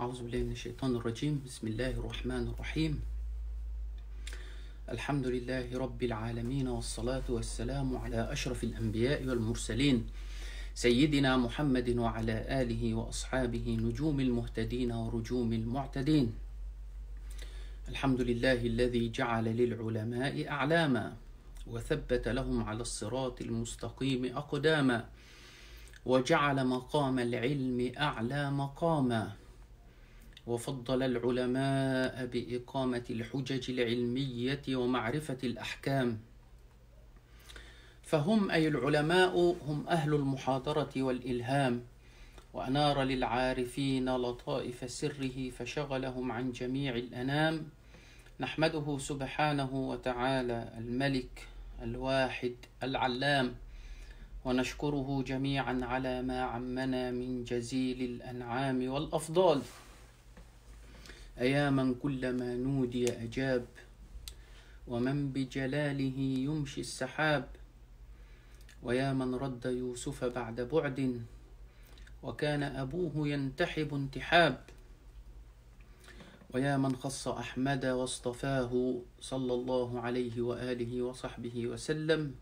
أعوذ بالله من الشيطان الرجيم. بسم الله الرحمن الرحيم. الحمد لله رب العالمين، والصلاة والسلام على أشرف الأنبياء والمرسلين سيدنا محمد وعلى آله وأصحابه نجوم المهتدين ورجوم المعتدين. الحمد لله الذي جعل للعلماء أعلاما وثبت لهم على الصراط المستقيم أقداما وجعل مقام العلم أعلى مقاما وفضل العلماء بإقامة الحجج العلمية ومعرفة الأحكام، فهم أي العلماء هم أهل المحاضرة والإلهام، وأنار للعارفين لطائف سره فشغلهم عن جميع الأنام. نحمده سبحانه وتعالى الملك الواحد العلام، ونشكره جميعا على ما عمنا من جزيل الأنعام والأفضال. أيا من كلما نودي أجاب، ومن بجلاله يمشي السحاب، ويا من رد يوسف بعد بعد وكان أبوه ينتحب انتحاب، ويا من خص أحمد واصطفاه صلى الله عليه وآله وصحبه وسلم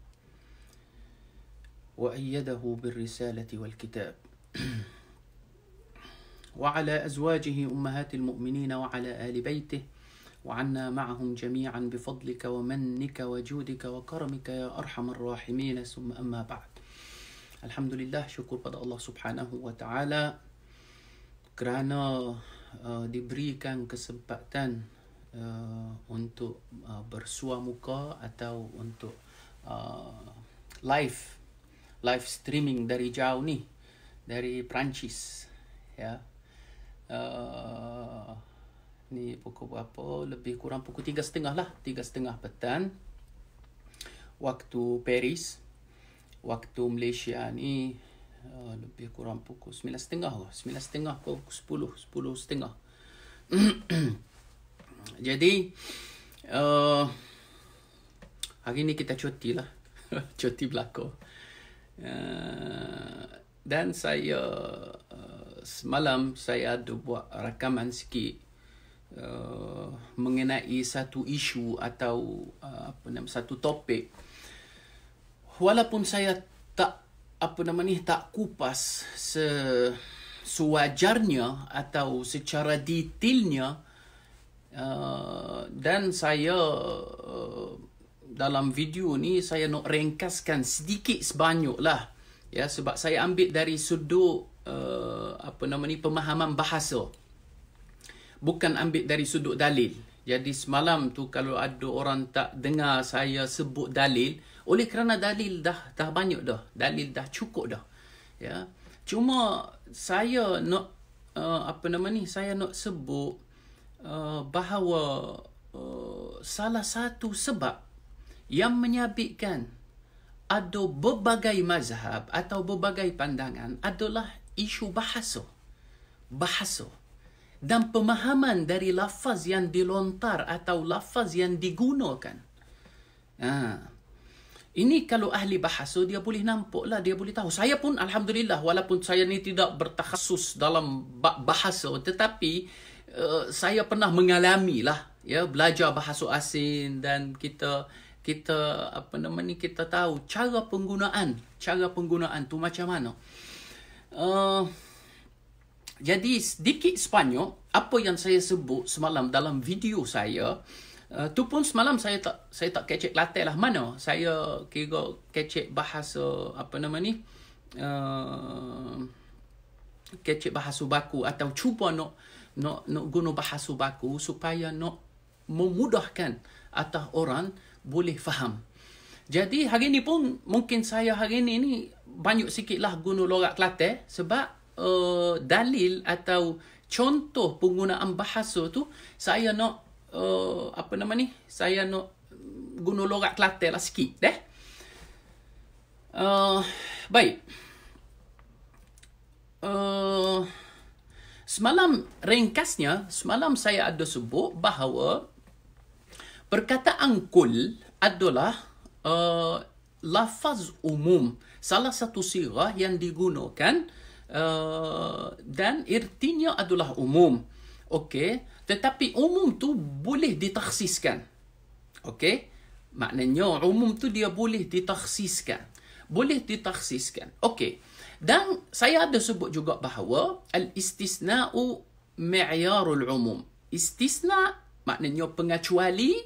وأيده بالرسالة والكتاب، وعلى أزواجه أمهات المؤمنين وعلى آل بيته، وعنا معهم جميعا بفضلك ومنك وجودك وكرمك يا أرحم الراحمين. ثم أما بعد. Alhamdulillah, syukur pada Allah Subhanahu wa Ta'ala kerana diberikan kesempatan untuk bersua muka atau untuk live streaming dari jauh ni, dari Perancis, ya. Ni pukul berapa? Lebih kurang pukul 3.30 lah, 3.30 petang waktu Paris. Waktu Malaysia ni lebih kurang pukul 9.30 lah, 9.30 ke pukul 10, 10.30. Jadi hari ni kita cuti lah. Cuti belaka. Dan saya semalam saya ada buat rakaman sikit mengenai satu isu atau satu topik. Walaupun saya tak tak kupas sewajarnya atau secara detailnya, dan saya dalam video ni saya nak ringkaskan sedikit sebanyak lah, ya, sebab saya ambil dari sudut pemahaman bahasa, bukan ambil dari sudut dalil. Jadi semalam tu kalau ada orang tak dengar saya sebut dalil, oleh kerana dalil dah banyak dah, dalil dah cukup dah, ya. Cuma saya nak saya nak sebut bahawa salah satu sebab yang menyabitkan ada berbagai mazhab atau berbagai pandangan adalah isu bahasa dan pemahaman dari lafaz yang dilontar atau lafaz yang digunakan. Ini kalau ahli bahasa dia boleh nampak lah, dia boleh tahu. Saya pun Alhamdulillah, walaupun saya ni tidak bertakhasus dalam bahasa, tetapi saya pernah mengalami lah, ya, belajar bahasa asing, dan kita kita tahu cara penggunaan tu macam mana. Jadi sedikit Sepanyol apa yang saya sebut semalam dalam video saya, tu pun semalam saya tak kecek latar lah mana. Saya kira kecek bahasa kecek bahasa baku, atau cuba nak guna bahasa baku supaya nak memudahkan atau orang boleh faham. Jadi hari ni pun mungkin saya hari ni banyak sikitlah guna logat Kelantan, sebab dalil atau contoh penggunaan bahasa tu saya nak saya nak guna logat Kelantan lah sikit deh. Baik. Semalam ringkasnya, semalam saya ada sebut bahawa perkataan kul adalah lafaz umum, salah satu sirah yang digunakan dan ertinya adalah umum. Okey, tetapi umum tu boleh ditakhsiskan. Okey, maknanya umum tu dia boleh ditakhsiskan. Boleh ditakhsiskan. Okey. Dan saya ada sebut juga bahawa al-istisna'u mi'yarul umum. Istisna maknanya pengecuali,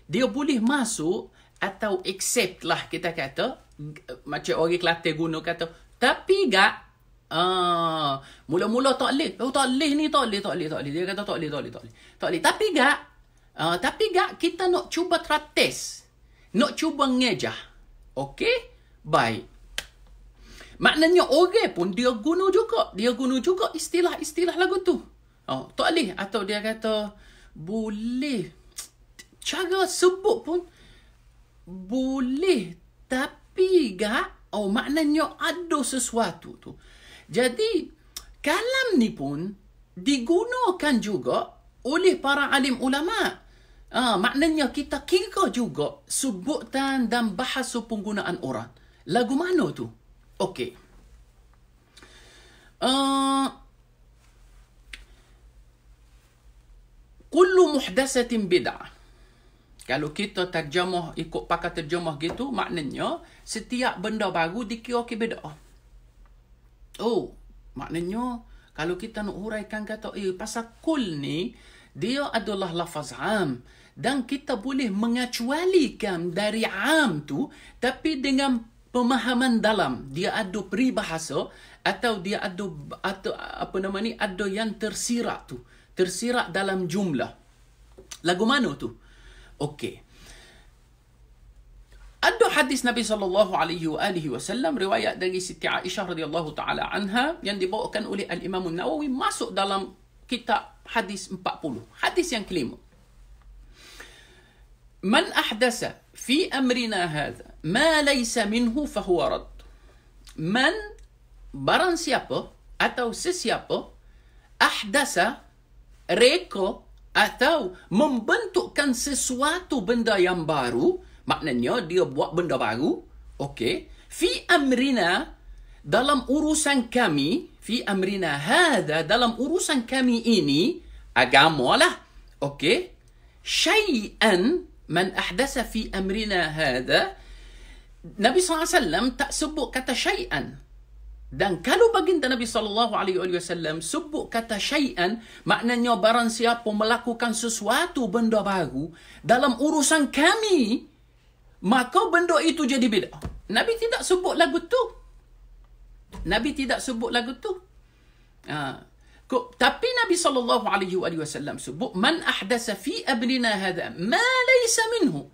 dia boleh masuk atau accept lah kita kata, macam orang Kelantan guna kata, tapi gak mula-mula tak boleh. Oh tak boleh ni, tak boleh. Dia kata tak boleh. Tapi gak kita nak cuba terates. Nak cuba ngejah. Okey? Baik. Maknanya orang pun dia guna juga istilah-istilah lagu tu. Oh, tak boleh. Atau dia kata boleh. Cara sebut pun boleh. Tapi gak, maknanya ada sesuatu tu. Jadi, kalam ni pun digunakan juga oleh para alim ulama'. Maknanya kita kira juga sebutan dan bahasa penggunaan orang. Lagu mana tu? Okey. Kullu muhdatsatin bid'ah. Kalau kita terjemah, ikut pakar terjemah gitu, maknanya setiap benda baru dikira bid'ah. Oh, maknanya kalau kita nak huraikan kata, pasal kul ni, dia adalah lafaz am. Dan kita boleh mengecualikan dari am tu, tapi dengan pemahaman dalam. Dia ada peribahasa, atau dia ada ada yang tersirat tu. Tersirat dalam jumlah. Lagu mana tu? Okey. Ada hadis Nabi SAW, riwayat dari Siti Aisyah radhiyallahu taala anha, yang dibawakan oleh Al-Imam Nawawi, masuk dalam kitab hadis 40. Hadis yang kelima. Man ahdasa fi amrina hadha ma laysa minhu fahuwa rad. Man, barang siapa atau sesiapa, ahdasa, reka atau membentukkan sesuatu benda yang baru, maknanya dia buat benda baru, okey, fi amrina, dalam urusan kami, fi amrina hadha, dalam urusan kami ini, agama lah, okey, syai'an, man ahdasa fi amrina hadha, Nabi SAW tak sebut kata syai'an. Dan kalau baginda Nabi SAW sebut kata syai'an, maknanya barang siapa melakukan sesuatu benda baru dalam urusan kami, maka benda itu jadi bid'ah. Nabi tidak sebut lagu tu. Nabi tidak sebut lagu tu. Tapi Nabi SAW sebut, man ahdasa fi amrina hadha ma laysa minhu.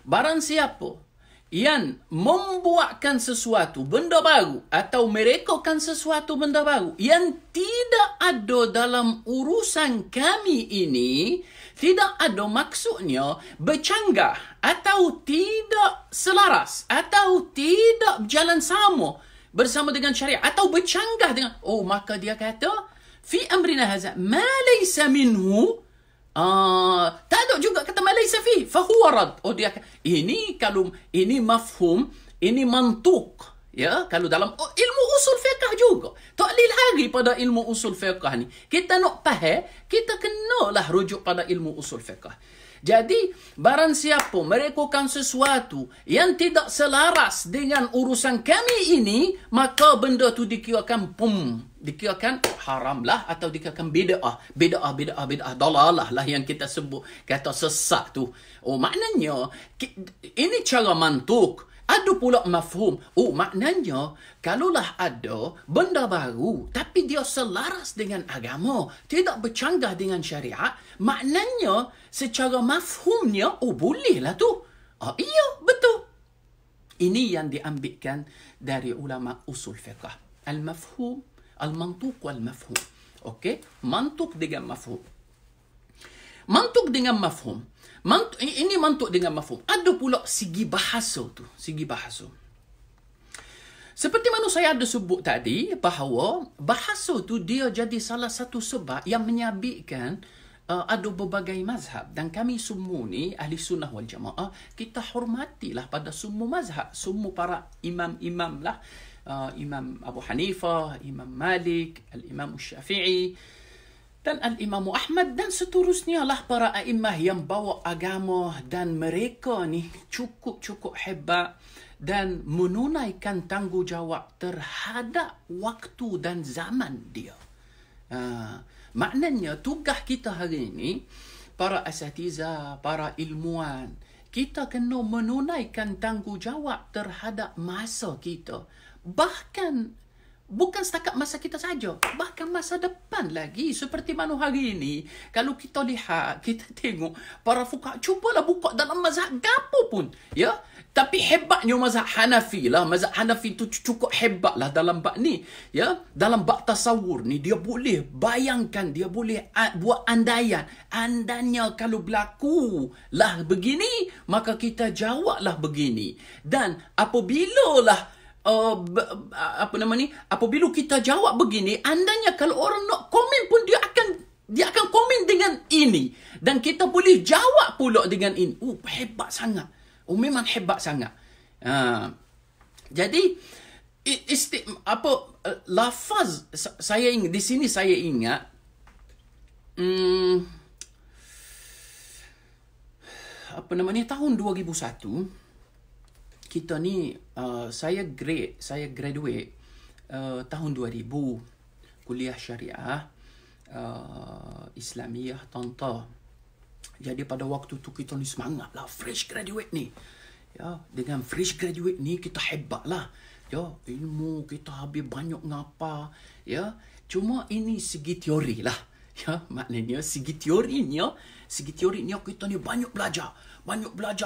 Barang siapa yang membuatkan sesuatu benda baru atau merekokan sesuatu benda baru yang tidak ada dalam urusan kami ini, tidak ada maksudnya bercanggah atau tidak selaras atau tidak berjalan sama bersama dengan syariat atau bercanggah dengan, maka dia kata fi amrina hadza ma laysa minhu, tak ada juga kata ma laysa fi fa huwa rad. Dia ini, kalau ini mafhum, ini mantuk, ya, kalau dalam ilmu usul fiqh juga tak boleh lari pada ilmu usul fiqh ni. Kita nak faham, kita kenalah rujuk pada ilmu usul fiqh. Jadi, barang siapa merekokan sesuatu yang tidak selaras dengan urusan kami ini, maka benda tu dikirakan dikirakan haram lah, atau dikirakan bid'ah, dalalah lah yang kita sebut, kata sesat tu. Maknanya, ini cara mantuk. Ada pula mafhum. Maknanya, kalaulah ada benda baru, tapi dia selaras dengan agama, tidak bercanggah dengan syariat, maknanya, secara mafhumnya, bolehlah tu. Iya, betul. Ini yang diambilkan dari ulama usul fiqh. Al-mafhum, al-mantuq wal-mafhum. Okey? Mantuk dengan mafhum. Mantuk dengan mafhum. Ini mantuk dengan mafhum. Ada pula segi bahasa tu. Segi bahasa. Seperti mana saya ada sebut tadi, bahawa bahasa tu dia jadi salah satu sebab yang menyabitkan ada berbagai mazhab. Dan kami semua ni, ahli sunnah wal jamaah, kita hormatilah pada semua mazhab. Semua para imam-imam lah. Imam Abu Hanifah, Imam Malik, Al-Imam Syafi'i, dan Al-Imam Ahmad, dan seterusnya lah para a'immah yang bawa agama, dan mereka ni cukup hebat dan menunaikan tanggungjawab terhadap waktu dan zaman dia. Maknanya tugas kita hari ini, para asatiza, para ilmuwan, kita kena menunaikan tanggungjawab terhadap masa kita. Bahkan bukan setakat masa kita saja, bahkan masa depan lagi. Seperti mana hari ini, kalau kita lihat, kita tengok para fuqaha, cubalah buka dalam mazhab gapo pun, ya. Tapi hebatnya mazhab Hanafi lah. Mazhab Hanafi tu cukup hebat lah dalam bab ni, ya. Dalam bab tasawur ni, dia boleh bayangkan, dia boleh buat andaian. Andainya kalau berlaku lah begini, maka kita jawablah begini. Dan apabila lah apabila kita jawab begini, andainya kalau orang nak komen pun dia akan komen dengan ini, dan kita boleh jawab pula dengan ini. Hebat sangat. Memang hebat sangat. Jadi lafaz saya di sini saya ingat tahun 2001 kita ni saya graduate tahun 2000 kuliah syariah Islamiyah Tanta. Jadi pada waktu tu kita ni semangat lah, fresh graduate ni. Ya, dengan fresh graduate ni kita hebat lah. Ya, ilmu kita habis banyak ngapa. Ya, cuma ini segi teori lah. Ya, maknanya segi teorinya kita ni banyak belajar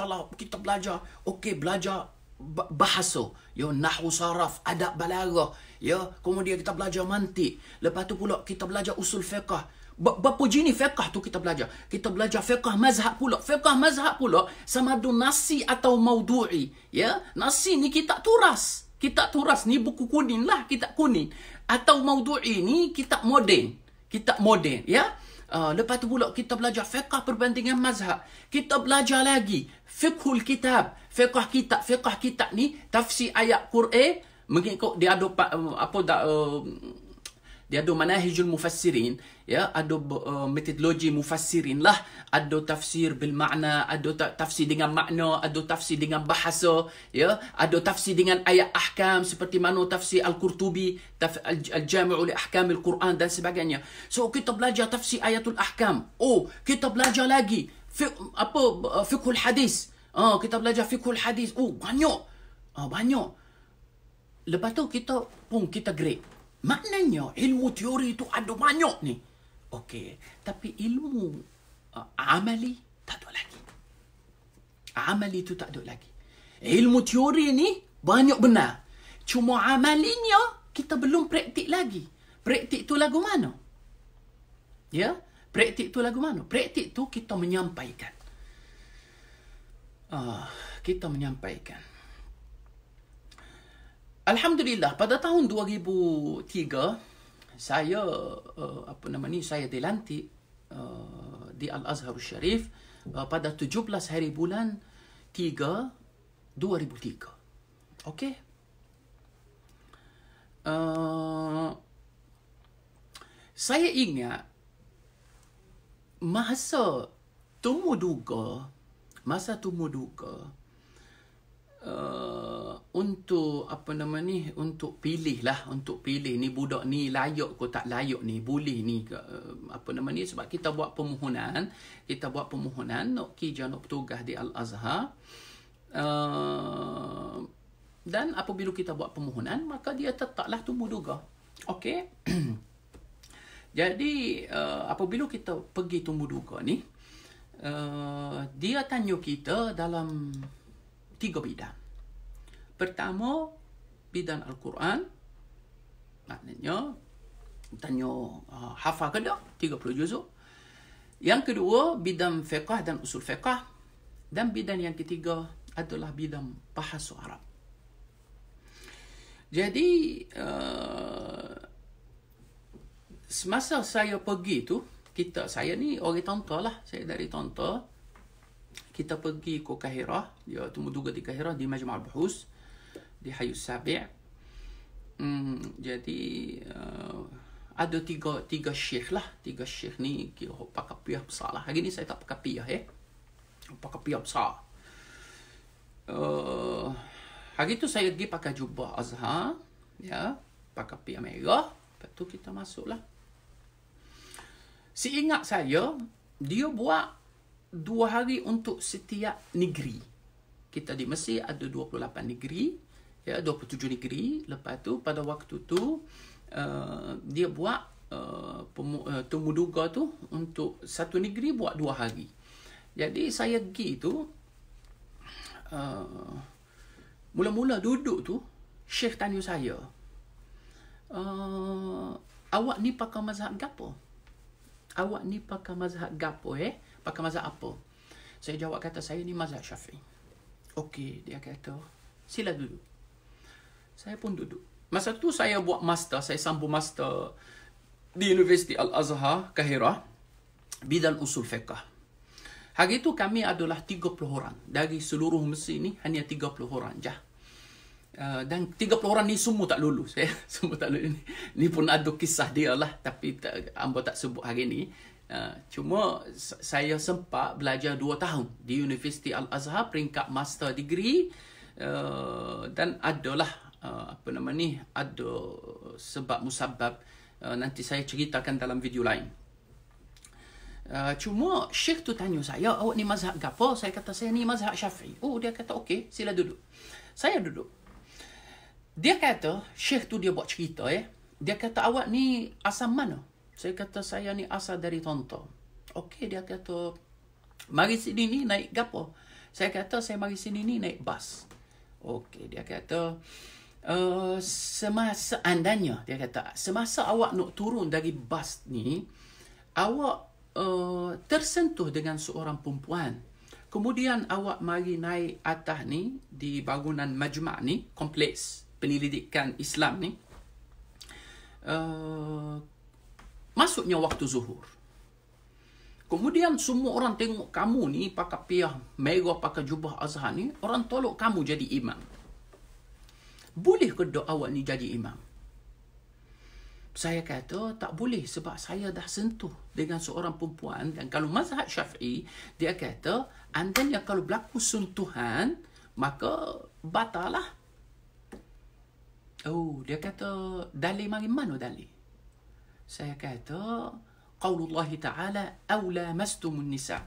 lah. Kita belajar, belajar bahasa, ya, nahwu saraf, adab balaghah, ya, kemudian kita belajar mantik. Lepas tu pula kita belajar usul fiqh. Berapa jenis fiqh tu kita belajar. Kita belajar fiqh mazhab pula. Fiqh mazhab pula sama ada nasi atau maudu'i. Ya, nasi ni kitab turas. Kitab turas ni buku kuning lah, kitab kuning. Atau maudu'i ni kitab moden. Kitab moden, ya. Lepas tu pula kita belajar fiqh perbandingan mazhab. Kita belajar lagi fiqhul kitab. Fiqh kitab ni tafsir ayat Quran mengikut dia ada dia ada manahijul mufassirin, ya, ada metodologi mufassirin lah, ada tafsir bil makna, ada tafsir dengan makna, ada tafsir dengan bahasa, ya, ada tafsir dengan ayat ahkam seperti mana tafsir Al-Qurtubi, Al-Jami' li Ahkamil Quran dan sebagainya. So kita belajar tafsir ayatul ahkam. Kita belajar lagi fiqhul hadis. Kita belajar fiqhul hadis. Banyak. Lepas tu kita grade. Maknanya ilmu teori itu ada banyak ni. Okey, tapi ilmu amali tak ada lagi. Amali itu tak ada lagi. Ilmu teori ni banyak benar. Cuma amalinya kita belum praktik lagi. Praktik tu lagu mana? Ya, praktik tu lagu mana? Praktik tu kita menyampaikan. Kita menyampaikan. Alhamdulillah, pada tahun 2003 saya saya dilantik di Al-Azhar Syarif pada 17 hari bulan 3 2003. Okey. Saya ingat masa temu duga untuk pilih ni budak ni layak ke tak layak ni, boleh ni ke, sebab kita buat permohonan nak kerja, nak bertugas di Al-Azhar, dan apabila kita buat permohonan maka dia tetaplah tumbuh duga. Okey. Jadi apabila kita pergi tumbuh duga ni, dia tanya kita dalam 3 bidang. Pertama, bidang Al-Quran. Maknanya, tanya hafal ke tak? 30 juzuk. Yang kedua, bidang fiqh dan usul fiqh. Dan bidang yang ketiga adalah bidang bahasa Arab. Jadi, semasa saya pergi tu, saya ni orang Tonta lah. Saya dari Tonta. Kita pergi ke Kahirah. Dia temu duga di Kahirah, di Majma' Al-Buhus, di Hayus Sabi'. Jadi ada tiga syekh lah. Tiga syekh ni kira pakai piyah besar lah. Hari ni saya tak pakai piyah pakai piyah besar. Hari tu saya pergi pakai jubah Azhar, ya, pakai piyah merah. Lepas tu kita masuk lah. Seingat saya, dia buat 2 hari untuk setiap negeri. Kita di Mesir ada 28 negeri, ya, 27 negeri. Lepas tu pada waktu tu dia buat Tumuduga tu untuk satu negeri buat 2 hari. Jadi saya pergi tu, mula-mula duduk tu, Syekh tanya saya, awak ni pakai mazhab gapo? Awak ni pakai mazhab gapo? Pakai mazhab apa? Saya jawab kata, saya ni mazhab Syafi'i. Okey, dia kata, sila duduk. Saya pun duduk. Masa tu saya buat master, saya sambung master di Universiti Al-Azhar, Kahirah, bidang usul fiqh. Hari itu kami adalah 30 orang. Dari seluruh Mesir ni, hanya 30 orang je. Dan 30 orang ni semua tak lulus. Semua tak lulus. Ni pun ada kisah dia lah. Tapi hamba tak sebut hari ni. Cuma saya sempat belajar 2 tahun di Universiti Al-Azhar, peringkat master degree. Dan adalah, ada sebab musabab. Nanti saya ceritakan dalam video lain. Cuma Syekh tu tanya saya, awak ni mazhab apa? Saya kata, saya ni mazhab Syafi'i. Oh, dia kata, okey, sila duduk. Saya duduk. Dia kata, Syekh tu dia buat cerita, dia kata, awak ni asal mana? Saya kata, saya ni asal dari Tonton. Okey, dia kata, mari sini ni naik gapo? Saya kata, saya mari sini ni naik bas. Okey, dia kata, semasa andanya, dia kata, semasa awak nak turun dari bas ni, awak tersentuh dengan seorang perempuan. Kemudian awak mari naik atas ni, di bangunan majma' ni, kompleks penyelidikan Islam ni. Masuknya waktu zuhur. Kemudian semua orang tengok kamu ni pakai piyah merah, pakai jubah Azhar ni, orang tolak kamu jadi imam. Boleh ke dok awak ni jadi imam? Saya kata tak boleh sebab saya dah sentuh dengan seorang perempuan. Dan kalau mazhab Syafi'i, dia kata andainya kalau berlaku sentuhan, maka batal lah. Oh, dia kata dalil mari mana dalil? Saya kata qaulullah ta'ala aw lamastumun nisa.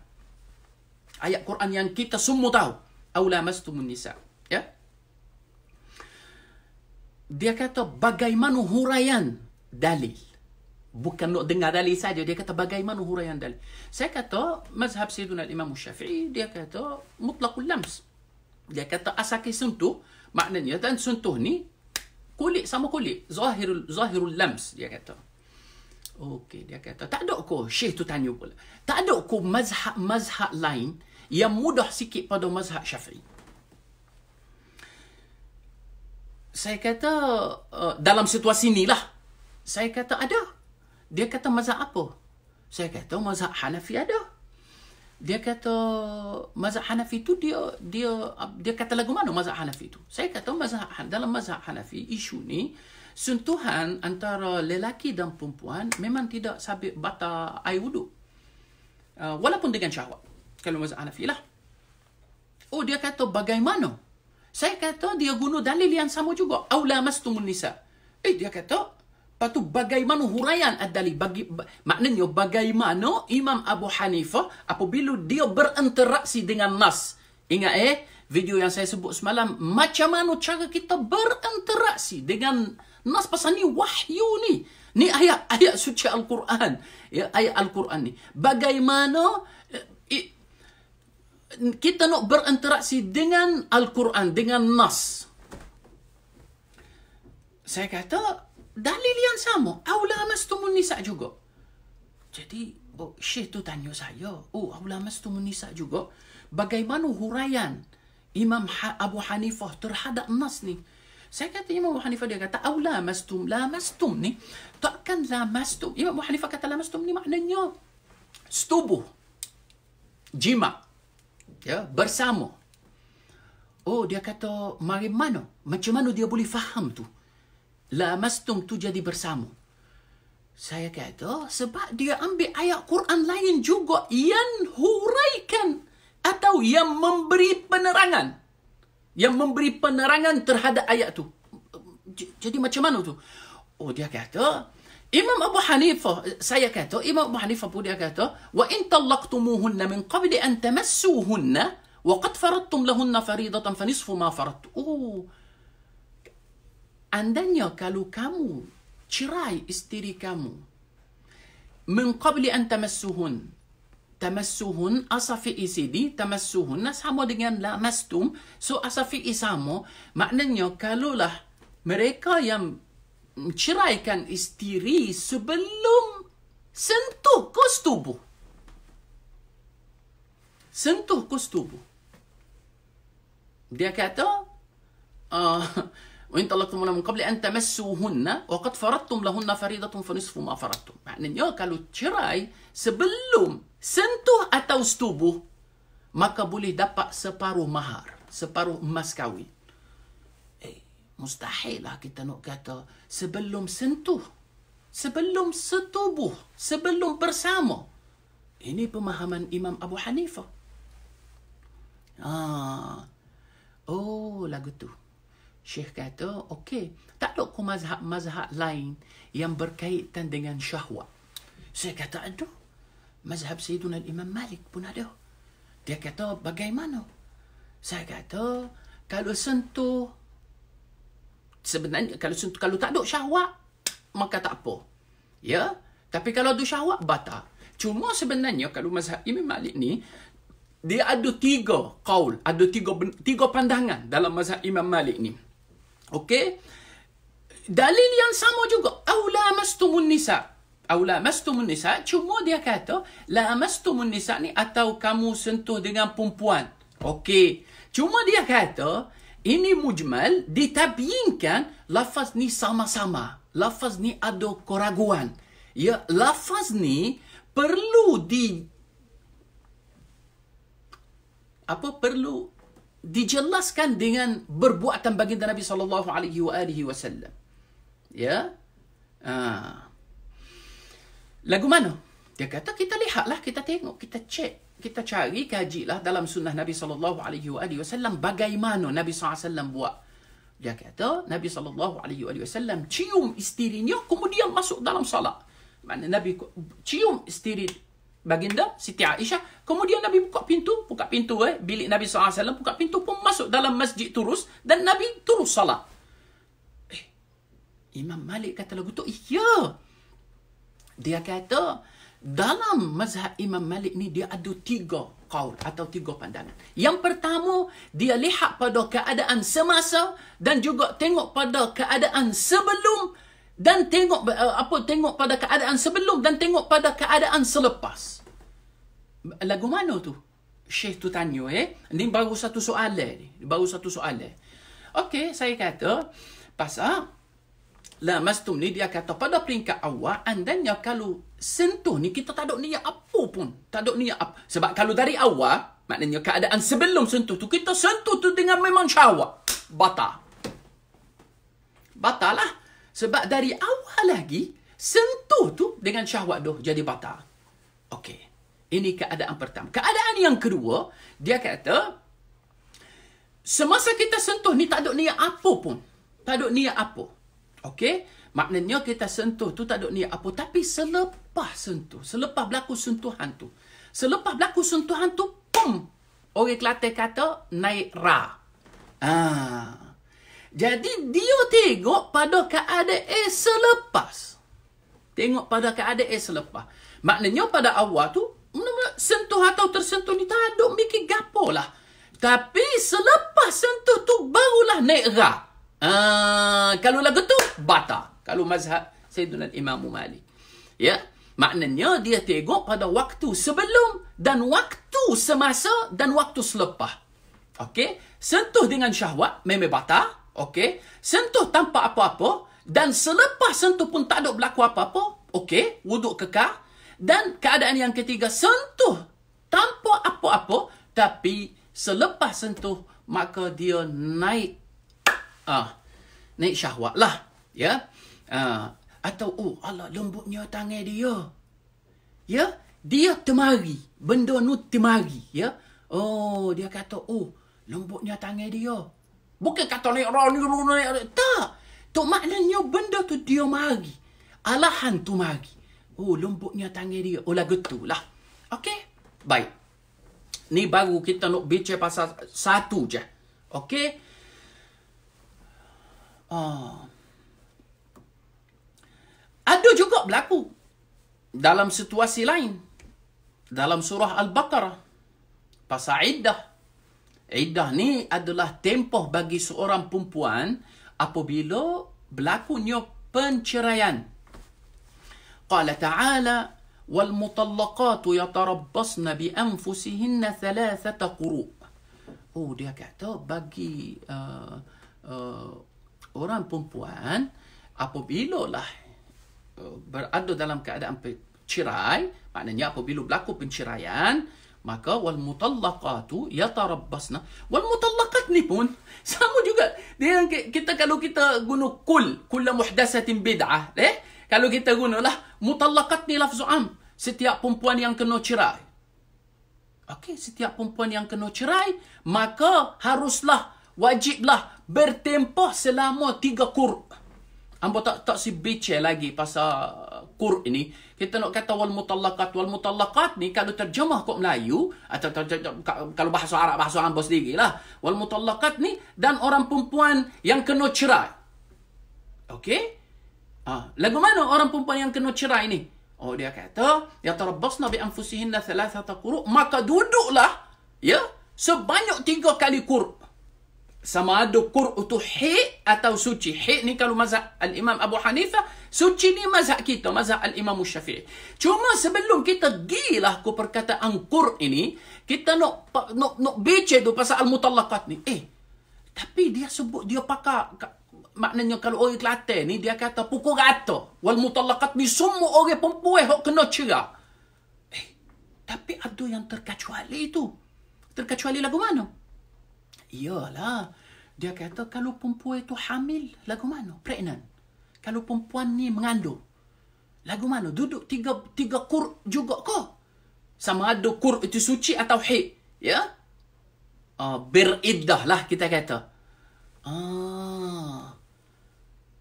Ayat Quran yang kita semua tahu, aw lamastumun nisa, ya. Dia kata bagaimana huraian dalil. Bukan nak dengar dalil saja, dia kata bagaimana huraian dalil. Saya kata mazhab Sayyidina Imam Syafi'i, dia kata mutlaqul lams. Dia kata asal sentuh, maknanya dan sentuh ni kulit sama kulit, zahirul lams, dia kata. Okey, dia kata tak ada ko, Syekh tu tanya pula, tak ada ko mazhab lain yang mudah sikit pada mazhab Syafi'i? Saya kata dalam situasi ni lah. Saya kata ada. Dia kata mazhab apa? Saya kata mazhab Hanafi ada. Dia kata mazhab Hanafi tu dia kata lagu mana mazhab Hanafi tu? Saya kata dalam mazhab Hanafi isu ni sentuhan antara lelaki dan perempuan memang tidak sabit batal air wuduk. Walaupun dengan syahwat. Kalau mazhab Hanafi lah. Oh, dia kata bagaimana? Saya kata dia guna dalil yang sama juga. Aw lamastumun nisa. Dia kata, lepas tu bagaimana huraian ad-dalil? Maknanya bagaimana Imam Abu Hanifah apabila dia berinteraksi dengan nas. Ingat video yang saya sebut semalam, macam mana cara kita berinteraksi dengan nas pasal ni wahyu ni. Ni ayat suci Al-Quran. Ya, ayat Al-Quran ni. Bagaimana kita nak berinteraksi dengan Al-Quran, dengan nas. Saya kata dalil yang sama. Aw lamastumun nisa juga. Jadi Syekh tu tanya saya, aw lamastumun nisa juga. Bagaimana huraian Imam Abu Hanifah terhadap nas ni? Saya kata Imam Abu Hanifah dia kata aw lamastum ni takkan lamastum. Imam Abu Hanifah kata lamastum ni maknanya setubuh, jima, ya, bersama. Oh, dia kata mari mana? Macam mana dia boleh faham tu? lamastum tu jadi bersama. Saya kata sebab dia ambil ayat Quran lain juga yang huraikan atau yang memberi penerangan. Yang memberi penerangan terhadap ayat tu. Jadi macam mana tu? Oh, dia kata, Imam Abu Hanifah, saya kata, Imam Abu Hanifah pun dia kata, wa in talaqtumuhunna min qabli an tamassuhunna wa qad faradtum lahunna faridatan fa nisfu ma faradtum. Oh. Andainya kalau kamu cerai isteri kamu min qabli an tamassuhun. Tamassuhun asal fi'i sini, tamassuhun sama dengan lamastum. So asal fi'i sama, maknanya kalaulah mereka yang menceraikan isteri sebelum sentuh kos tubuh. Sentuh kos tubuh. Dia kata, وإن طلقتموهن من قبل أن تمسوهن وقد فرضتم لهن فريضة فنصف ما فرضتم. Maknanya kalau cerai sebelum sentuh atau setubuh, maka boleh dapat separuh mahar, separuh emas kahwin. Mustahil lah kita nak kata sebelum sentuh, sebelum setubuh, sebelum bersama. Ini pemahaman Imam Abu Hanifah. Oh, lagu tu. Syekh kata, okey, tak ada ke mazhab lain yang berkaitan dengan syahwat. Saya kata, aduh, mazhab Sayyiduna Imam Malik pun ada. Dia kata, bagaimana? Saya kata, kalau sentuh, sebenarnya, kalau tak ada syahwat, maka tak apa. Ya? Tapi kalau ada syahwat, batal. Cuma sebenarnya, kalau mazhab Imam Malik ni, dia ada 3 qaul, ada 3 pandangan dalam mazhab Imam Malik ni. Okey? Dalil yang sama juga. Aula mastumun nisa. Aula mastumun nisa. Cuma dia kata, la mastumun nisa ni atau kamu sentuh dengan perempuan. Okey. Cuma dia kata, ini mujmal, ditabyinkan, lafaz ni sama-sama. Lafaz ni ada keraguan. Ya, lafaz ni perlu perlu dijelaskan dengan perbuatan baginda Nabi sallallahu alaihi wasallam. Ya. Lagu mana? Dia kata kita lihatlah, kita tengok, kita cek, kita cari, kajilah dalam sunnah Nabi sallallahu alaihi wasallam bagaimana Nabi sallallahu alaihi wasallam buat. Dia kata Nabi sallallahu alaihi wasallam cium isterinya kemudian masuk dalam solat. Maknanya Nabi cium isteri baginda Siti Aisyah, kemudian Nabi buka pintu bilik Nabi SAW, buka pintu pun masuk dalam masjid terus, dan Nabi terus salat. Imam Malik kata lagu tu, iya. Dia kata, dalam mazhab Imam Malik ni, dia ada 3 qaul atau 3 pandangan. Yang pertama, dia lihat pada keadaan semasa, dan juga tengok pada keadaan sebelum, dan tengok pada keadaan sebelum, dan tengok pada keadaan selepas. Lagu mana tu? Syekh tu tanya, Ni baru satu soalan ni. Okey, saya kata, pasal la mastum ni dia kata pada peringkat awal, andainya kalau sentuh ni kita tak ada niat apa pun. Tak ada niat apa. Sebab kalau dari awal, maknanya keadaan sebelum sentuh tu, kita sentuh tu dengan memang syahwat. Batal lah. Sebab dari awal lagi, sentuh tu dengan syahwat tu jadi batal. Okey. Ini keadaan pertama. Keadaan yang kedua, dia kata, semasa kita sentuh ni tak ada niat apa pun. Tak ada niat apa. Okey? Maknanya kita sentuh tu tak ada niat apa. Tapi selepas sentuh, selepas berlaku sentuhan tu, pum! Orang Kelantan kata, naik ra. Jadi, dia tengok pada keadaan selepas. Maknanya pada awal tu, sentuh atau tersentuh ni tak ada mikir gapo lah. Tapi selepas sentuh tu barulah naik ra. Kalau lagu tu batal. Kalau mazhab Sayyidina Imam Malik. Ya, maknanya dia tengok pada waktu sebelum dan waktu semasa dan waktu selepas. Okey, sentuh dengan syahwat memang batal. Okey, sentuh tanpa apa-apa, dan selepas sentuh pun tak ada berlaku apa-apa. Okey, wuduk kekal. Dan keadaan yang ketiga, sentuh tanpa apa-apa, tapi selepas sentuh, maka dia naik syahwat lah. Ya. Atau Allah lembutnya tangan dia. Ya, dia temari. Benda nu temari, ya. Dia kata, lembutnya tangan dia. Bukan kata ni. Tak. Tu maknanya benda tu dia mari. Alahan tu mari. Lembutnya tangan dia. Lagu tu lah. Okey? Baik. Ni baru kita nak bicara pasal satu je. Okey? Ada juga berlaku dalam situasi lain. Dalam surah Al-Baqarah. Pasal iddah. Iddah ni adalah tempoh bagi seorang perempuan apabila berlakunya penceraian. Qala ta'ala wal mutallaqatu yatarabbasna bi anfusihinna thalathata quru'. Dia kata bagi orang perempuan apabila lah berada dalam keadaan cerai, maknanya apabila berlaku penceraian, maka wal mutallaqatu yatarabbasna. Wal mutallaqat ni pun sama juga. Dia kita kalau kita guna kullu muhdatsatin bid'ah, kalau kita gunalah mutallaqat ni lafzu am, setiap perempuan yang kena cerai. Okey, setiap perempuan yang kena cerai, maka haruslah, wajiblah bertempoh selama 3 qur'. Ambo tak si bicara lagi pasal qur' ini. Kita nak kata wal mutallaqat. Wal mutallaqat ni kalau terjemah kok Melayu atau kalau bahasa Arab, bahasa ambo sendiri lah. Wal mutallaqat ni dan orang perempuan yang kena cerai. Okey? Lagu mana orang perempuan yang kena cerai ni? Dia kata yatarabbasna bi anfusihinna thalathata quru', maka duduklah ya sebanyak 3 kali qur'. Sama ada qur' itu hid atau suci. Hid ni kalau mazhab al-Imam Abu Hanifah, suci ni mazhab kita, mazhab al-Imam Syafi'i. Cuma sebelum kita gilah ke perkataan qur' ini, kita nak baca tu pasal al-mutallaqat ni. Tapi dia sebut, dia pakai, maknanya kalau orang Kelantan ni dia kata pukul rata. Wal mutallaqat ni semua orang perempuan hok kena cerai. Tapi ada yang terkecuali tu. Terkecuali lagu mana? Iyalah, dia kata kalau perempuan itu hamil, lagu mana? Pregnant. Kalau perempuan ni mengandung, lagu mana? Duduk tiga qur' juga ke? Sama ada qur' itu suci atau haid, ya? Beriddah lah kita kata.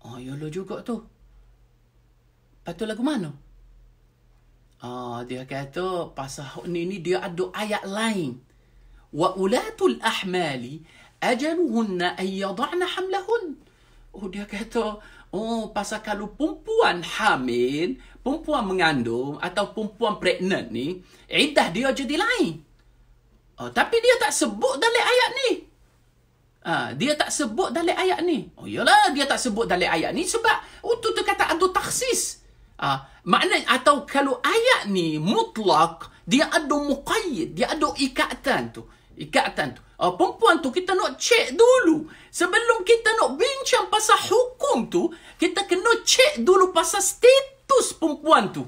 Yalah juga tu. Lepas lagu mana? Dia kata pasal ni dia ada ayat lain. Wa ulatul ahmali ajaluhunna ay yad'na hamlahun. Dia kata pasal kalau perempuan hamil, perempuan mengandung atau perempuan pregnant ni, iddah dia jadi lain. Tapi dia tak sebut dalam ayat ni. Dia tak sebut dalam ayat ni. Yalah, dia tak sebut dalam ayat ni sebab tu kata ada takhsis. Maknanya atau kalau ayat ni mutlak, dia ada muqayyid, dia ada ikatan tu. Perempuan tu kita nak cek dulu. Sebelum kita nak bincang pasal hukum tu, kita kena cek dulu pasal status perempuan tu.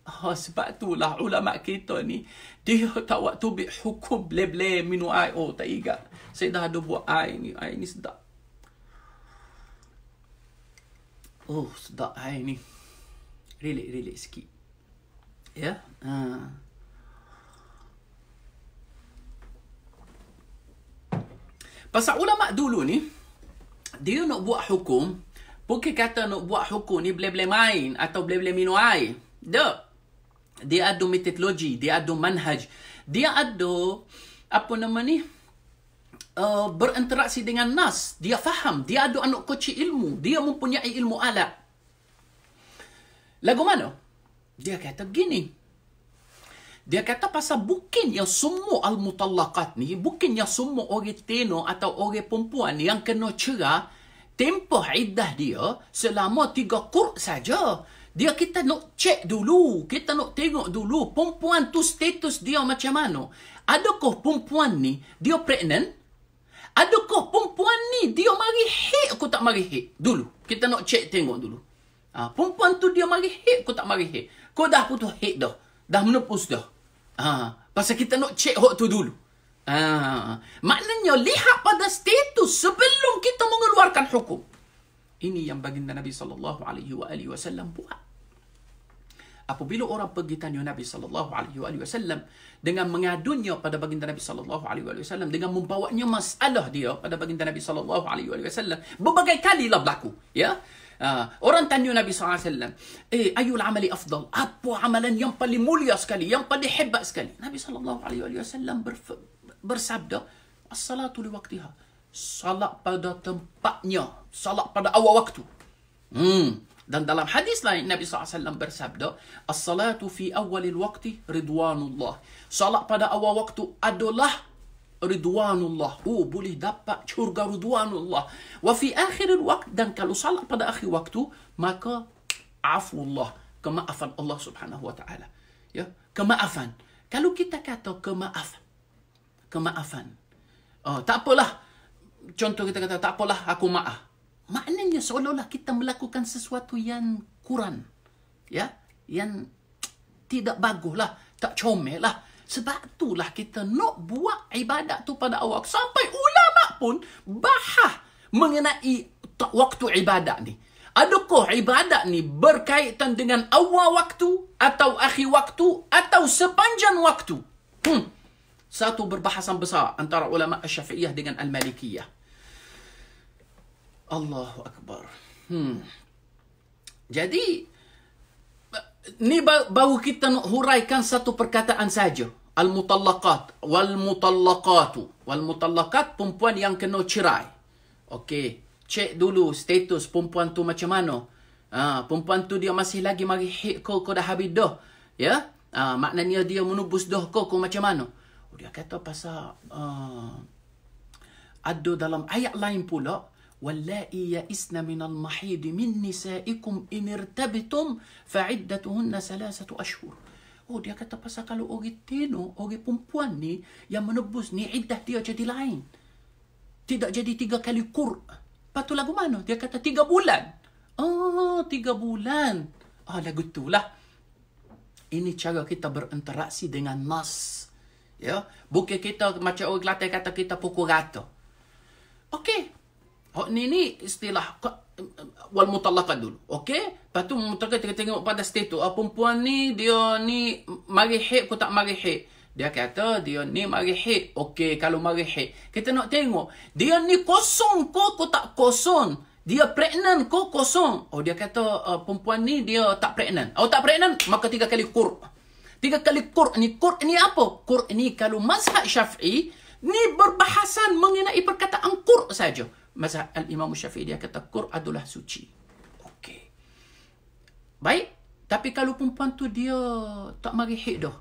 Sebab itulah ulama kita ni, dia tak waktu bik hukum bleh-bleh minum air. Tak ingat. Saya dah ada buat air ni. Air ni sedap. Sedap air ni. Relate sikit. Ya. Pasal ulama dulu ni, dia nak buat hukum, bukan kata nak buat hukum ni boleh-boleh main atau boleh-boleh minum air. Dia ada metodologi, dia ada manhaj, dia ada apa nama ni, berinteraksi dengan nas, dia faham, dia ada anak kecil ilmu, dia mempunyai ilmu alat. Lagu mana? Dia kata gini. Dia kata pasal bukannya semua al-mutallaqat ni, bukannya semua orang teno atau orang perempuan yang kena cerai, tempoh iddah dia selama 3 qur' saja. Kita nak cek dulu, kita nak tengok dulu perempuan tu status dia macam mana. Adakah perempuan ni dia pregnant? Adakah perempuan ni dia mari haid atau tak mari haid? Dulu, kita nak cek tengok dulu. Perempuan tu dia mari haid atau tak mari haid? Kau dah putus haid dah. Dah menepus dah. Pasal kita nak cek hak tu dulu. Maknanya lihat pada status sebelum kita mengeluarkan hukum. Ini yang baginda Nabi SAW buat. Apabila orang pergi tanya Nabi SAW dengan mengadunya pada baginda Nabi SAW, dengan membawanya masalah dia pada baginda Nabi SAW, berbagai kali lah berlaku. Ya, orang tanya Nabi SAW, ayul amali afdal? Apa amalan yang paling mulia sekali, yang paling hebat sekali? Nabi SAW bersabda, as-salatu li waqtiha. Salat pada tempatnya, salat pada awal waktu. Dan dalam hadis lain Nabi SAW bersabda, as-salatu fi awalil waqti ridwanullah. Salat pada awal waktu adalah ridwanullah. Boleh dapat syurga ridwanullah. Wa fi akhiril waqt, dan kalau salat pada akhir waktu, maka afullah, kemaafan Allah Subhanahu wa taala. Ya, kemaafan. Kalau kita kata kemaafan. Tak apalah. Contoh kita kata, tak apalah, aku maaf. Maknanya seolah-olah kita melakukan sesuatu yang kurang. Ya, yang tidak baguslah, tak comel lah. Sebab itulah kita nak buat ibadat tu pada awal. Sampai ulama pun bahas mengenai waktu ibadat ni. Adakah ibadat ni berkaitan dengan awal waktu, atau akhir waktu, atau sepanjang waktu? Satu berbahasan besar antara ulama Syafi'iyah dengan Al-Malikiyah. Allahu Akbar. Jadi, ni baru kita nak huraikan satu perkataan saja. Al-mutallaqat wal-mutallaqatu. Wal-mutallaqat, perempuan yang kena cerai. Okey, cek dulu status perempuan tu macam mana. Perempuan tu dia masih lagi mari hid kau dah habis dah. Ya? Maknanya dia menubus dah kau macam mana. Dia kata pasal ada dalam ayat lain pula, wallahi ya'isna minal mahid min nisaikum in irtabtum fa'iddatuhunna 3 ashhur. Dia kata pasal kalau orang tino, orang perempuan ni yang menebus ni, iddah dia jadi lain. Tidak jadi 3 kali qur'. Lepas tu lagu mana? Dia kata 3 bulan. 3 bulan. Lagu itulah. Ini cara kita berinteraksi dengan nas. Ya, bukan kita macam orang Kelantan kata kita pukul rata. Okey. Ni istilah wal mutallaqat dulu. Okey? Lepas tu mutallaqat kita tengok pada status. Perempuan ni dia ni mari haid ke tak mari haid. Dia kata dia ni mari haid. Okey, kalau mari haid, kita nak tengok dia ni kosong ke tak kosong. Dia pregnant ke kosong. Dia kata perempuan ni dia tak pregnant. Tak pregnant, maka 3 kali qur'. 3 kali qur' ni. Qur' ni apa? Qur' ni kalau mazhab Syafi'i ni berbahasan mengenai perkataan qur' saja. Mazhab Al-Imam Syafi'i dia kata qur' adalah suci. Okey. Baik, tapi kalau perempuan tu dia tak mari haid dah.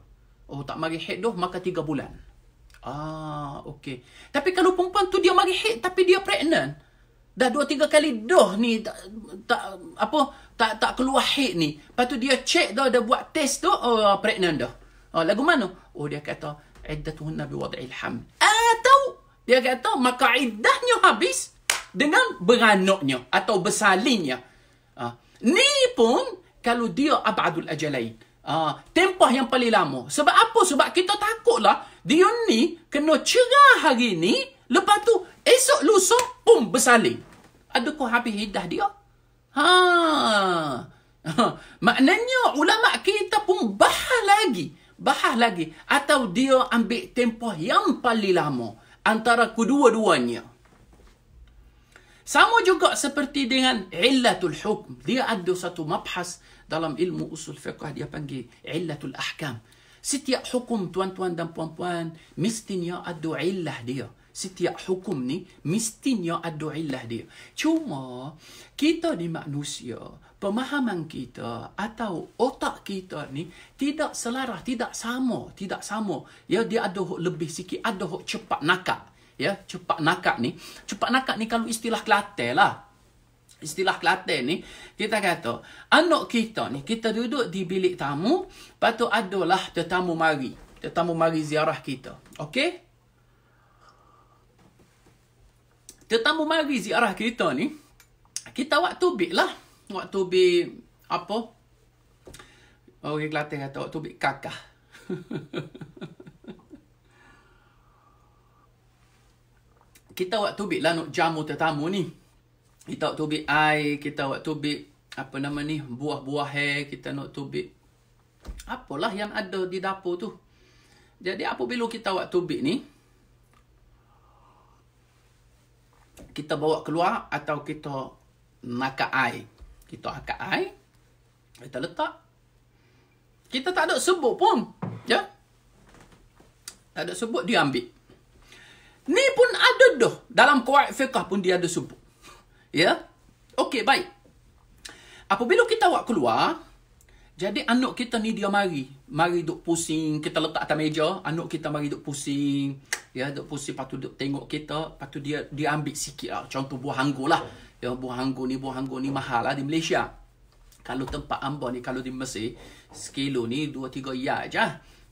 Tak mari haid dah, maka 3 bulan. Okey. Tapi kalau perempuan tu dia mari haid tapi dia pregnant, dah 2-3 kali dah ni tak keluar haid ni. Lepas tu dia check dah, buat test tu, pregnant dah. Lagu mana? Dia kata iddatuhunna biwad'il haml. Atau dia kata maka iddahnya habis dengan beranaknya atau bersalinnya. Ni pun kalau dia abadul ajalain. Tempah yang paling lama. Sebab apa? Sebab kita takutlah dia ni kena cerah hari ni, lepas tu esok lusa pun bersalin. Adakah habis iddah dia? Maknanya ulama kita pun bahas lagi. Atau dia ambil tempoh yang paling lama antara kedua-duanya. Sama juga seperti dengan illatul hukm. Dia ada satu mabhas dalam ilmu usul fiqh, dia panggil illatul ahkam. Setiap hukum, tuan-tuan dan puan-puan, mestinya ada illah dia. Setiap hukum ni mestinya ada illah dia. Cuma kita ni manusia, pemahaman kita atau otak kita ni tidak selaras, tidak sama. Ya, dia ada lebih sikit, ada cepat nakak. Ya, cepat nakak ni kalau istilah Kelantan lah. Istilah Kelantan ni, kita kata anak kita ni, kita duduk di bilik tamu, lepas tu adalah tetamu mari ziarah kita. Okey? Tetamu mari ziarah kita ni, kita waktu bik lah. Waktu bik apa? Orang Kelantan kata waktu bik kakah. Kita waktu bik lah nak jamu tetamu ni. Kita nak tubik air, kita nak tubik apa nama ni, buah-buah kita nak tubik apalah yang ada di dapur tu. Jadi apabila kita buat tubik ni, kita bawa keluar atau kita nakak air. Kita angkat air, kita letak. Kita tak ada sebut pun. Ya? Tak ada sebut, dia ambil. Ni pun ada dah. Dalam qawaid fiqh pun dia ada sebut. Ya? Okey, baik. Apabila kita buat keluar, jadi anak kita ni dia mari duk pusing, kita letak atas meja, anak kita mari duk pusing, ya, duk pusing, lepas tu duk tengok kita, lepas tu dia ambil sikit lah. Contoh buah anggur lah. Ya, buah anggur ni mahal lah di Malaysia. Kalau tempat hamba ni, kalau di Mesir, sekilo ni 2-3 riyal je.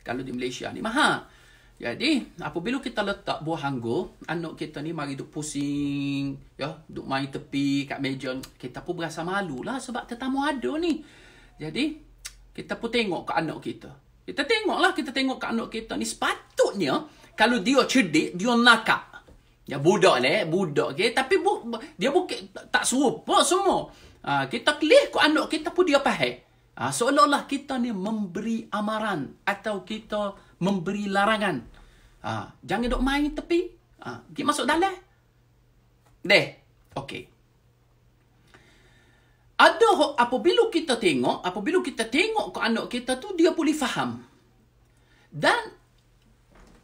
Kalau di Malaysia ni mahal. Jadi, apabila kita letak buah anggur, anak kita ni mari duk pusing, ya, duk main tepi kat meja, kita pun berasa malu lah sebab tetamu ada ni. Jadi, kita pun tengok ke anak kita. Kita tengok ke anak kita ni. Sepatutnya, kalau dia cerdik, dia nakak. Ya, budak, okay? Tapi dia bukan tak serupa semua. Kita kelih ke anak kita pun dia faham. Seolah-olah kita ni memberi amaran atau kita memberi larangan. Jangan duk main tepi. Pergi masuk dalam. Okey. Apabila kita tengok ke anak kita tu, dia boleh faham. Dan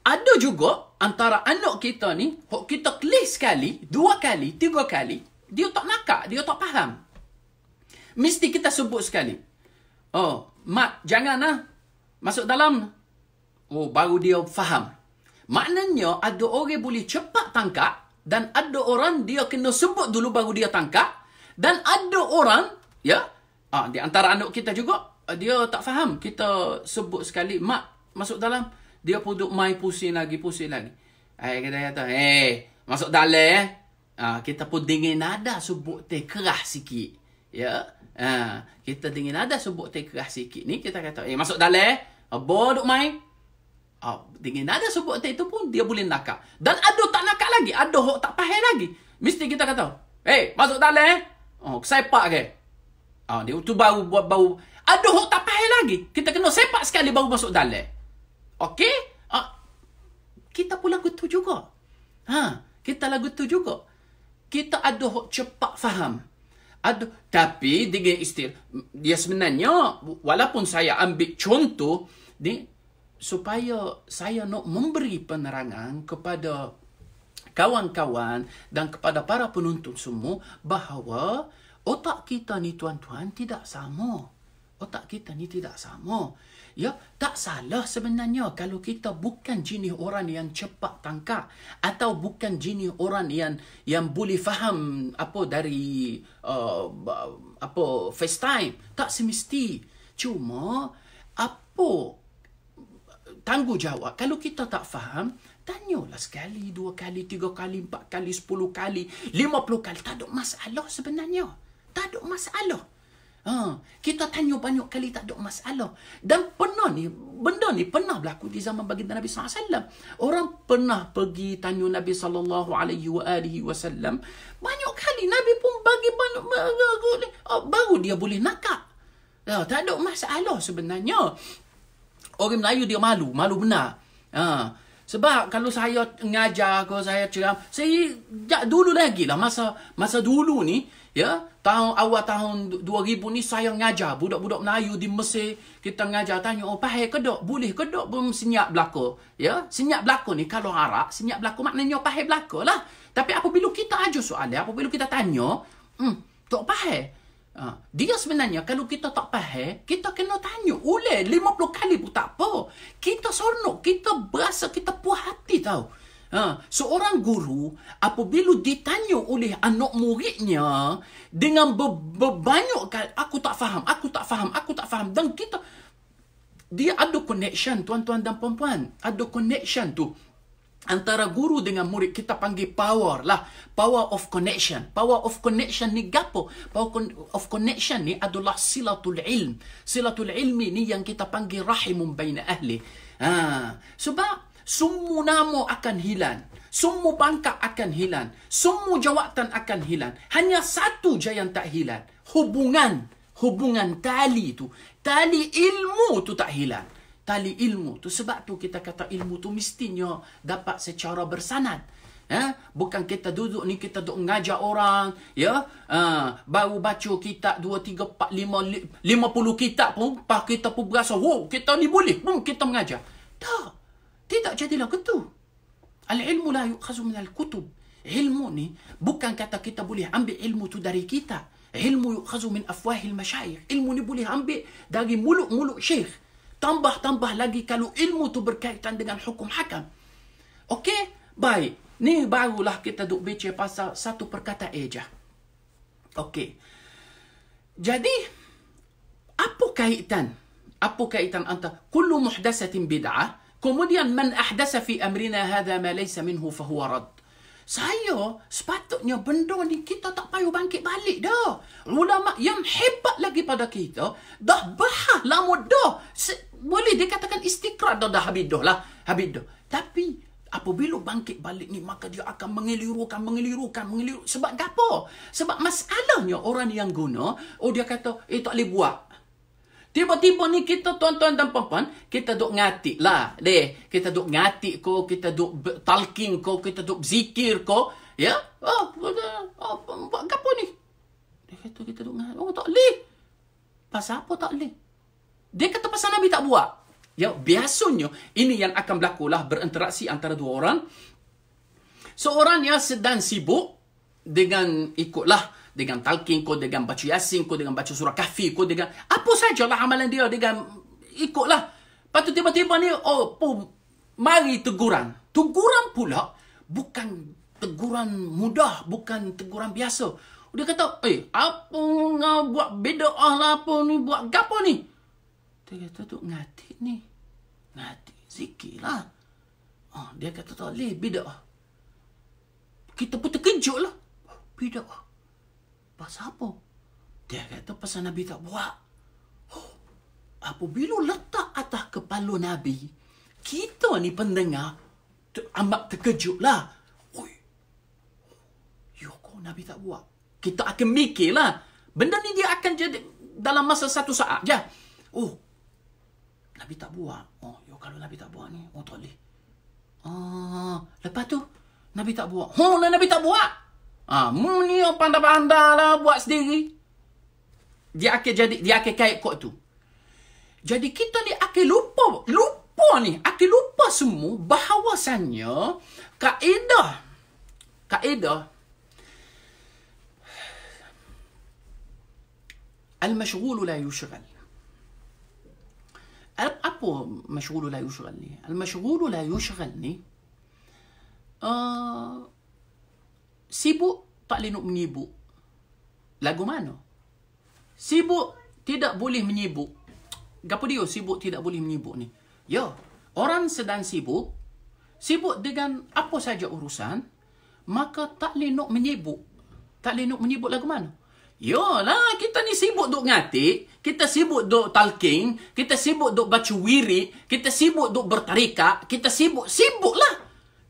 ada juga antara anak kita ni, kita kelih sekali, 2 kali, 3 kali, dia tak nakak, dia tak faham. Mesti kita sebut sekali. Mak, jangan masuk dalam. Baru dia faham. Maknanya ada orang boleh cepat tangkap dan ada orang dia kena sebut dulu baru dia tangkap, dan ada orang, ya, di antara anak kita juga dia tak faham. Kita sebut sekali, mak, masuk dalam. Dia pun duk main pusing lagi. Kita kata, masuk dalam. Kita pun dengar nada sebut keras sikit. Ya. Kita dengar nada sebut keras sikit ni, kita kata, masuk dalam. Abah duk main. Dengan nada sebut itu pun dia boleh nakak. Dan ada tak nakak lagi, ada hok tak faham lagi. Mesti kita kata, masuk dalam. Sepak ke? Dia tu baru. Ada hok tak faham lagi. Kita kena sepak sekali baru masuk dalam. Okey? Kita pun lagu tu juga. Kita lagu tu juga. Kita ada hok cepat faham. Tapi dengan dia sebenarnya, walaupun saya ambil contoh ni, supaya saya nak memberi penerangan kepada kawan-kawan dan kepada para penonton semua bahawa otak kita ni, tuan-tuan, tidak sama. Otak kita ni tidak sama. Ya, tak salah sebenarnya kalau kita bukan jenis orang yang cepat tangkap atau bukan jenis orang yang boleh faham dari FaceTime. Tak semesti. Cuma tanggungjawab. Kalau kita tak faham, tanyalah sekali, 2 kali, 3 kali, 4 kali, 10 kali, 50 kali. Tak ada masalah sebenarnya. Tak ada masalah. Kita tanya banyak kali, tak ada masalah. Dan benda ni pernah berlaku di zaman baginda Nabi SAW. Orang pernah pergi tanya Nabi SAW. Banyak kali Nabi pun bagi banyak, baru dia boleh nakak. Tak ada masalah sebenarnya. Orang Melayu dia malu benar. Sebab kalau saya ngajar ke, saya ceramah, saya dulu lagi lah, masa dulu ni, ya, awal tahun 2000 ni saya ngajar budak-budak Melayu di Mesir. Kita ngajar, tanya, faham ke tak? Boleh ke tak? Senyap belaka. Ya, senyap belaka ni kalau Arab, senyap belaka maknanya faham belaka lah. Tapi apabila kita ajar soalan, apabila kita tanya, tak faham. Dia sebenarnya kalau kita tak faham, kita kena tanya ulang 50 kali pun tak apa. Kita seronok, kita berasa kita puas hati tau. Seorang guru apabila ditanya oleh anak muridnya dengan berbanyak kali, aku tak faham, dan dia ada connection, tuan-tuan dan puan-puan, ada connection tu antara guru dengan murid. Kita panggil power lah, power of connection. Power of connection ni gapo? Power of connection ni adalah silatul ilm. Silatul ilmi ni yang kita panggil rahimun baina ahli. Sebab semua nama akan hilang. Semua pangkat akan hilang. Semua jawatan akan hilang. Hanya satu je yang tak hilang. Hubungan. Hubungan tali tu. Tali ilmu tu tak hilang. Tali ilmu tu. Sebab tu kita kata ilmu tu mestinya dapat secara bersanad. Bukan kita duduk ni, kita duduk mengajar orang, baru baca kitab 2, 3, 4, 5, 50 kitab pun, kita pun berasa, wow, kita ni boleh, kita mengajar. Tak. Tidak jadilah gitu. Al-ilmu la yu'khazu minal kutub. Ilmu ni, bukan kata kita boleh ambil ilmu tu dari kita. Ilmu yu'khazu min afwahil masyayikh. Ilmu ni boleh ambil dari mulut-mulut syekh. Tambah-tambah lagi kalau ilmu tu berkaitan dengan hukum hakam. Okey? Baik. Ni barulah kita duk baca pasal satu perkataan je. Okey. Jadi, apa kaitan antara kullu muhdatsatin bid'ah, kemudian man ahdasa fi amrina hadha ma laysa minhu fa huwa rad. Saya sepatutnya benda ni kita tak payah bangkit balik dah. Ulama yang hebat lagi pada kita dah bahas lama dah. Boleh dikatakan istiqrar dah habis dah lah. Habis dah. Tapi apabila bangkit balik ni, maka dia akan mengelirukan. Sebab apa? Sebab masalahnya orang yang guna, dia kata, tak boleh buat. Tiba-tiba ni kita, tuan-tuan dan puan-puan, kita duk ngatik lah. Kita duk ngatik ko, kita duk talking ko, kita duk zikir ko. Ya? Buat apa ni? Dia kata, kita duk ngatik. Tak boleh. Pasal apa tak boleh? Dia kata pasal Nabi tak buat. Ya, biasanya ini yang akan berlaku lah, berinteraksi antara dua orang. Seorang yang sedang sibuk dengan ikutlah, dengan talqin ko, dengan baca yasin ko, dengan baca surah kahfi ko, dengan apa sajalah amalan dia, dengan ikutlah. Lepas tu tiba-tiba ni, mari teguran. Teguran pula bukan teguran mudah, bukan teguran biasa. Dia kata, apa ngau buat bid'ah lah, apa ni, buat apa ni? Dia kata tu ngatik ni. Ngatik zikir lah. Dia kata tak boleh bid'ah. Kita pun terkejut lah. Bid'ah. Pasal apa? Dia kata pasal Nabi tak buat. Apabila letak atas kepala Nabi, kita ni pendengar amat terkejut lah. Ya kau Nabi tak buat. Kita akan mikir lah. Benda ni dia akan jadi dalam masa satu saat je. Nabi tak buat. Kalau Nabi tak buat ni, tak boleh. Lepas tu, Nabi tak buat. Nabi tak buat. Mu ni pandai-pandai lah buat sendiri. Dia akan kait kod tu. Jadi kita ni akan lupa ni. Akan lupa semua bahawasanya kaedah al-mashghulu la yushghal. Apa mashghulu la yushghal ni? Al-mashghulu la yushghal ni sibuk tak boleh nak menyibuk. Lagu mana? Sibuk tidak boleh menyibuk. Gapo dia sibuk tidak boleh menyibuk ni? Ya, orang sedang sibuk dengan apa saja urusan, maka tak boleh nak menyibuk. Tak boleh nak menyibuk lagu mana? Yalah, kita ni sibuk duk ngatik, kita sibuk duk talking, kita sibuk duk baca wirid, kita sibuk duk bertarikat, kita sibuk lah.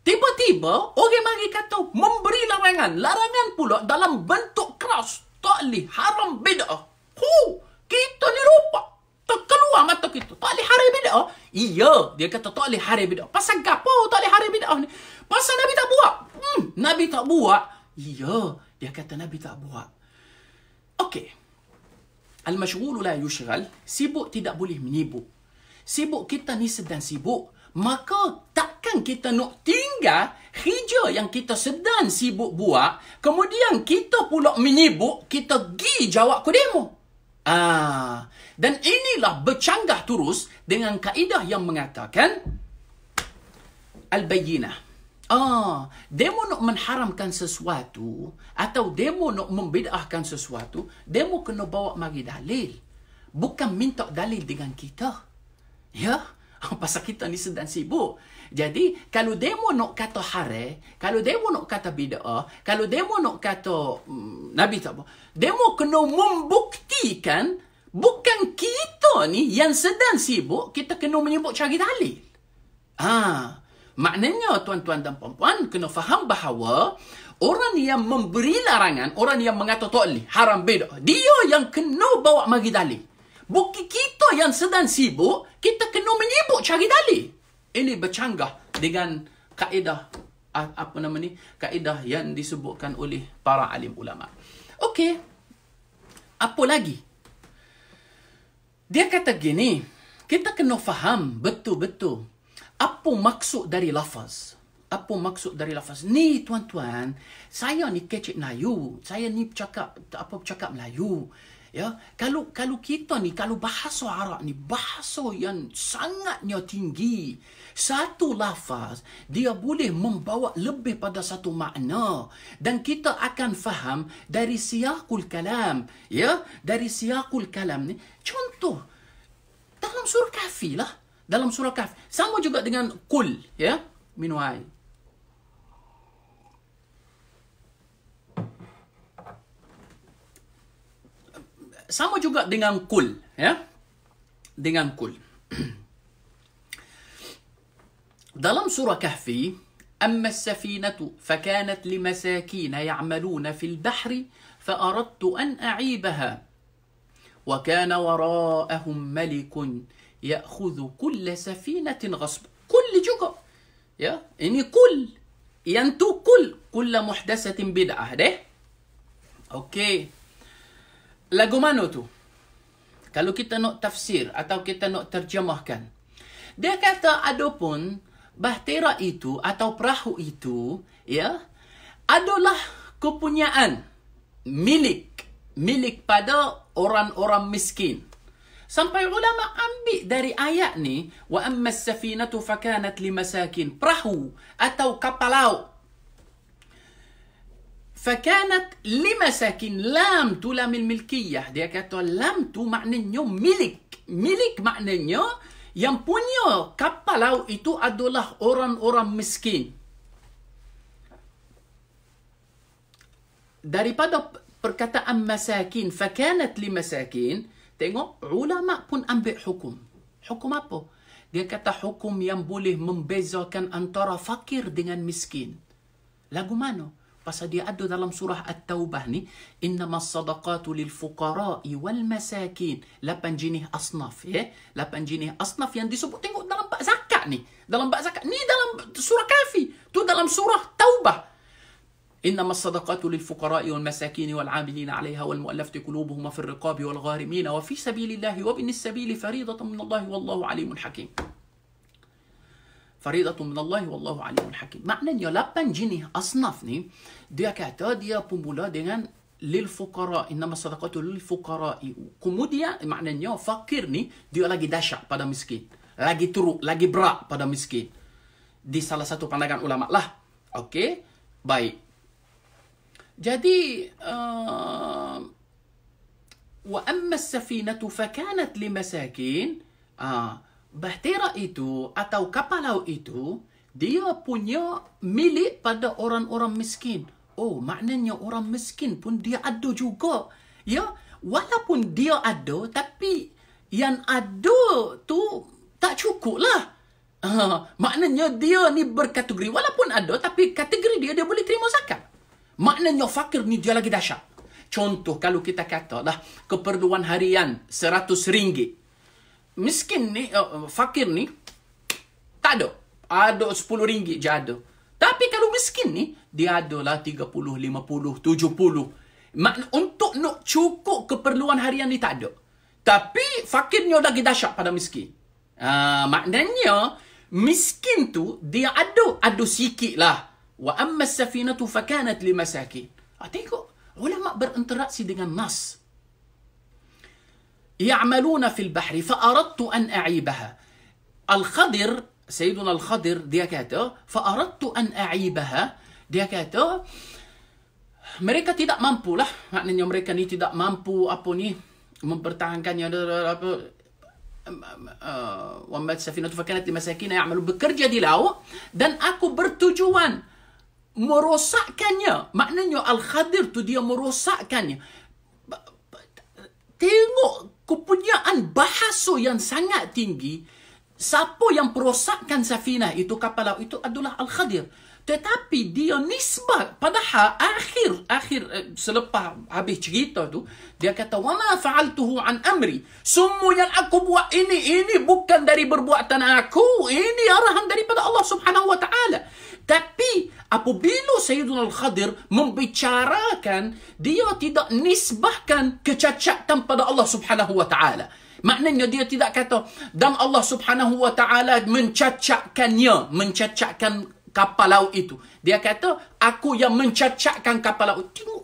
Tiba-tiba, orang mari kata, memberi larangan. Larangan pula dalam bentuk keras. Tak boleh, haram bid'ah. Kita ni lupa. Terkeluar mata kita. Tak boleh haram bid'ah. Iya, dia kata tak boleh haram bid'ah. Pasal apa tak boleh haram bid'ah ni? Pasal Nabi tak buat. Nabi tak buat. Iya, dia kata Nabi tak buat. Okey. Al-mashghulu la yushghal. Sibuk tidak boleh menyibuk. Sibuk kita ni sedang sibuk. Maka takkan kita nak tinggal kerja yang kita sedang sibuk buat, kemudian kita pula menyibuk, kita pergi jawab ke demo. Dan inilah bercanggah terus dengan kaedah yang mengatakan al-bayyinah. Demo nak mengharamkan sesuatu atau demo nak membid'ahkan sesuatu, demo kena bawa mari dalil. Bukan minta dalil dengan kita. Ya? Pasal kita ni sedang sibuk. Jadi, kalau demo nak kata haram, kalau demo nak kata bid'ah, kalau demo nak kata Nabi tak apa, demo kena membuktikan bukan kita ni yang sedang sibuk, kita kena menyebut cari dalil. Maknanya tuan-tuan dan puan-puan kena faham bahawa orang yang memberi larangan, orang yang mengata tak boleh, haram beda, dia yang kena bawa mari dalil. Bukan kita yang sedang sibuk, kita kena menyibuk cari dalil. Ini bercanggah dengan kaedah kaedah yang disebutkan oleh para alim ulama. Okey. Apa lagi? Dia kata gini, kita kena faham betul-betul apa maksud dari lafaz. Apa maksud dari lafaz? Ni tuan-tuan, saya ni kecik Melayu. Saya ni bercakap Melayu. Ya, kalau kita ni, kalau bahasa Arab ni bahasa yang sangatnya tinggi. Satu lafaz dia boleh membawa lebih pada satu makna, dan kita akan faham dari siyaqul kalam. Ya, dari siyaqul kalam ni. Contoh dalam surah Kahfi lah. Dalam surah Kahfi sama juga dengan kul, ya. Minum air. Sama juga dengan kul, ya. Dengan kul. Dalam surah Kahfi, amma as-safinatu fakanat limasakin ya'maluna fil bahri fa'aradtu an a'ibaha wa kana wara'ahum malikun ya'khudhu kulla safinatin ghasb. Kul juga, ya. Ini kul. Yang tu kulla muhdatsatin bid'ah deh. Okey. Lagu mana tu? Kalau kita nak tafsir atau kita nak terjemahkan, dia kata adapun bahtera itu atau perahu itu, ya, adalah kepunyaan milik pada orang-orang miskin. Sampai ulama ambil dari ayat ni, wa amma as-safinatu fakanat limasakin, perahu atau kapal laut. Fakanat limasakin, lam tu lamil milkiyah. Dia kata lam tu maknanya milik. Milik maknanya yang punya kapal laut itu adalah orang-orang miskin. Daripada perkataan masakin, fakanat limasakin, tengok ulama pun ambil hukum. Hukum apa? Dia kata hukum yang boleh membezakan antara fakir dengan miskin. Lagu mana? Pasal dia ada dalam surah At-Taubah ni, innamas sadaqatu lil fuqara'i wal masakin. 8 jenis asnaf, ya. 8 jenis asnaf yang disebut, tengok dalam bab zakat ni. Dalam bab zakat ni dalam surah Kahfi, tu dalam surah Taubah. innamas sadaqatu lil fuqara'i wal masakin wal 'amilina 'alayha wal mu'allafati qulubuhum fir riqabi wal gharimin wa fi sabilillahi wa binis sabili fariidatan minallahi wallahu 'alimun hakim. Faridatun minallahi wallahu alimun hakim. Maknanya 8 jenis asnaf ni, dia kata dia pun mula dengan lil fuqara, innamas sadaqatu lil fuqara'i. Kemudian maknanya fakir ni dia lagi dahsyat pada miskin, lagi teruk, lagi berat pada miskin. Di salah satu pandangan ulama lah. Okey, baik. Jadi wa amma as-safinatu fakanat limasakin, bahtera itu atau kapal laut itu dia punya milik pada orang-orang miskin. Oh, maknanya orang miskin pun dia ada juga. Ya, walaupun dia ada, tapi yang ada tu tak cukup lah. Maknanya dia ni berkategori, walaupun ada, tapi kategori dia boleh terima zakat. Maknanya fakir ni dia lagi dahsyat. Contoh, kalau kita kata lah keperluan harian RM100. Miskin ni, fakir ni, tak ada. Ada RM10 je ada. Tapi kalau miskin ni, dia adalah 30, 50, 70. Untuk nak cukup keperluan harian ni tak ada. Tapi fakirnya lagi dahsyat pada miskin. Maknanya, miskin tu, dia ada sikit lah. Wa amma as-safinatu fakanat limasakin. Tengok, ulama berinteraksi dengan nas. يعملون في البحر فأردت أن أعيبها. الخضر، سيدنا الخضر dia kata فأردت أن أعيبها. Dia kata mereka tidak mampu lah, maknanya mereka ni tidak mampu mempertahankannya apa وَمَّا السَّفِينَةُ فَكَانَتْ لِمَسَاكِينَ يَعْمَلُونَ, bekerja di laut dan aku bertujuan merosakkannya. Maknanya Al-Khadir tu dia merosakkannya. Tengok kepunyaan bahasa yang sangat tinggi. siapa yang perosakkan safinah itu, kapal laut itu adalah Al-Khadir. Tetapi dia nisbah, padahal akhir selepas habis cerita tu, dia kata wama fa'altuhu an amri. Semua yang aku buat ini bukan dari perbuatan aku, ini arahan daripada Allah Subhanahu wa taala. Tapi apabila Sayyidina Al-Khadir membicarakan, dia tidak nisbahkan kecacatan pada Allah Subhanahu wa taala. Maknanya dia tidak kata dan Allah Subhanahu wa taala mencacatkan kapal laut itu. Dia kata, aku yang mencacatkan kapal laut. Tengok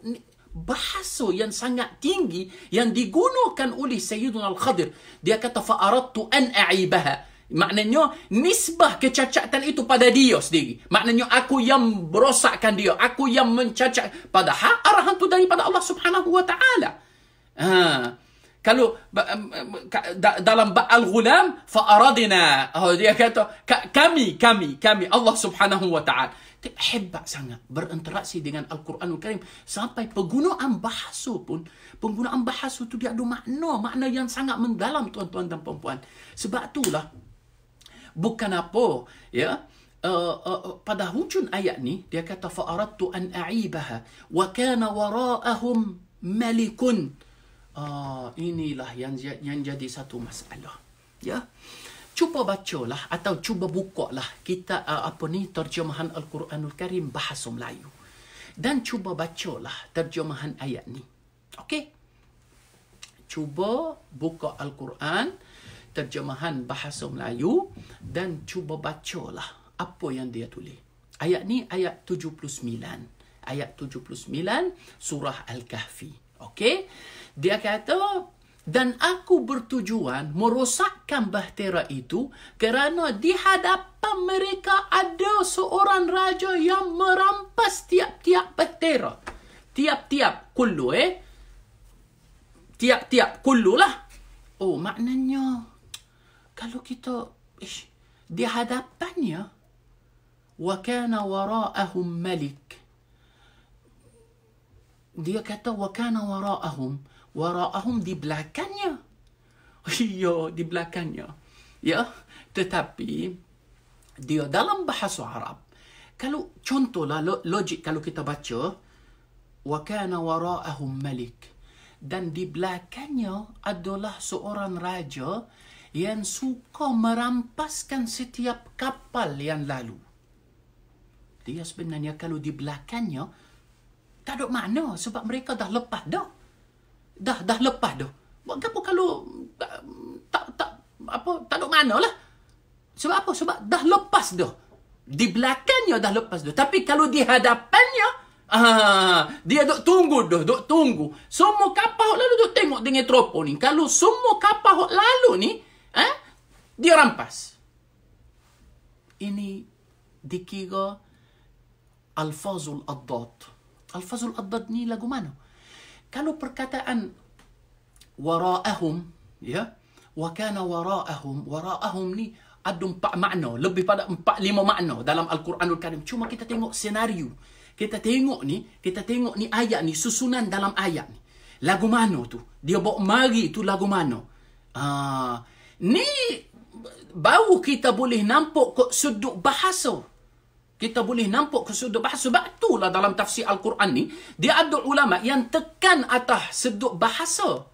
bahasa yang sangat tinggi yang digunakan oleh Sayyidina Al-Khadir. Dia kata, fa'aradtu an a'ibaha. Maknanya, nisbah kecacatan itu pada dia sendiri. Maknanya, aku yang berosakkan dia. Aku yang mencacat. Padahal arahan itu daripada Allah Subhanahu wa ta'ala. Kalau dalam Al-Ghulam fa'aradina, dia kata kami Allah Subhanahu wa taala. Hebat sangat berinteraksi dengan Al-Quranul Karim sampai penggunaan bahasa tu dia ada makna yang sangat mendalam, tuan-tuan dan puan-puan. Sebab itulah bukan apa ya, pada hujung ayat ni dia kata fa'aradtu an a'ibaha wa kana wara'ahum malikun. Inilah yang jadi satu masalah. Ya, cuba bacalah atau cuba bukalah kita terjemahan Al-Quranul Karim bahasa Melayu dan cuba bacalah terjemahan ayat ni. Okey, cuba buka Al-Quran terjemahan bahasa Melayu dan cuba bacalah apa yang dia tulis. Ayat ni ayat 79. Ayat 79 surah Al-Kahfi. Okey. Dia kata, dan aku bertujuan merosakkan bahtera itu kerana di hadapan mereka ada seorang raja yang merampas tiap-tiap bahtera. Tiap-tiap kullu tiap-tiap kullu lah. Oh, maknanya kalau kita di hadapannya wa kana wara'ahum malik. Dia kata wa kana wara'ahum di belakangnya. Ya, di belakangnya. Ya, tetapi dia dalam bahasa Arab, kalau contohlah logik kalau kita baca wa kana wara'ahum malik, dan di belakangnya adalah seorang raja yang suka merampaskan setiap kapal yang lalu. Dia sebenarnya kalau di belakangnya tak ada makna sebab mereka dah lepas dah. Dah lepas dah. Apa kalau tak ada makna lah. Sebab apa? Sebab dah lepas dah. Di belakangnya dah lepas dah. Tapi kalau di hadapannya, dia duk tunggu dah, duk tunggu. Semua kapal lalu duk tengok dengan teropong ni. Kalau semua kapal lalu ni, dia rampas. Ini dikira Al-Fazul Addad. Al-Fazul Addad ni lagu mana? Kalau perkataan wara'ahum, ya, wa kana wara'ahum ni ada 4 makna, lebih pada 4-5 makna dalam Al-Quranul Karim. Cuma kita tengok senario. Kita tengok ni ayat ni, susunan dalam ayat ni. Lagu mana tu? Dia bawa mari tu lagu mana? Ni baru kita boleh nampak ke sudut bahasa. Kita boleh nampak ke sudut bahasa. Sebab itulah dalam tafsir Al-Quran ni, dia ada ulama yang tekan atas sudut bahasa.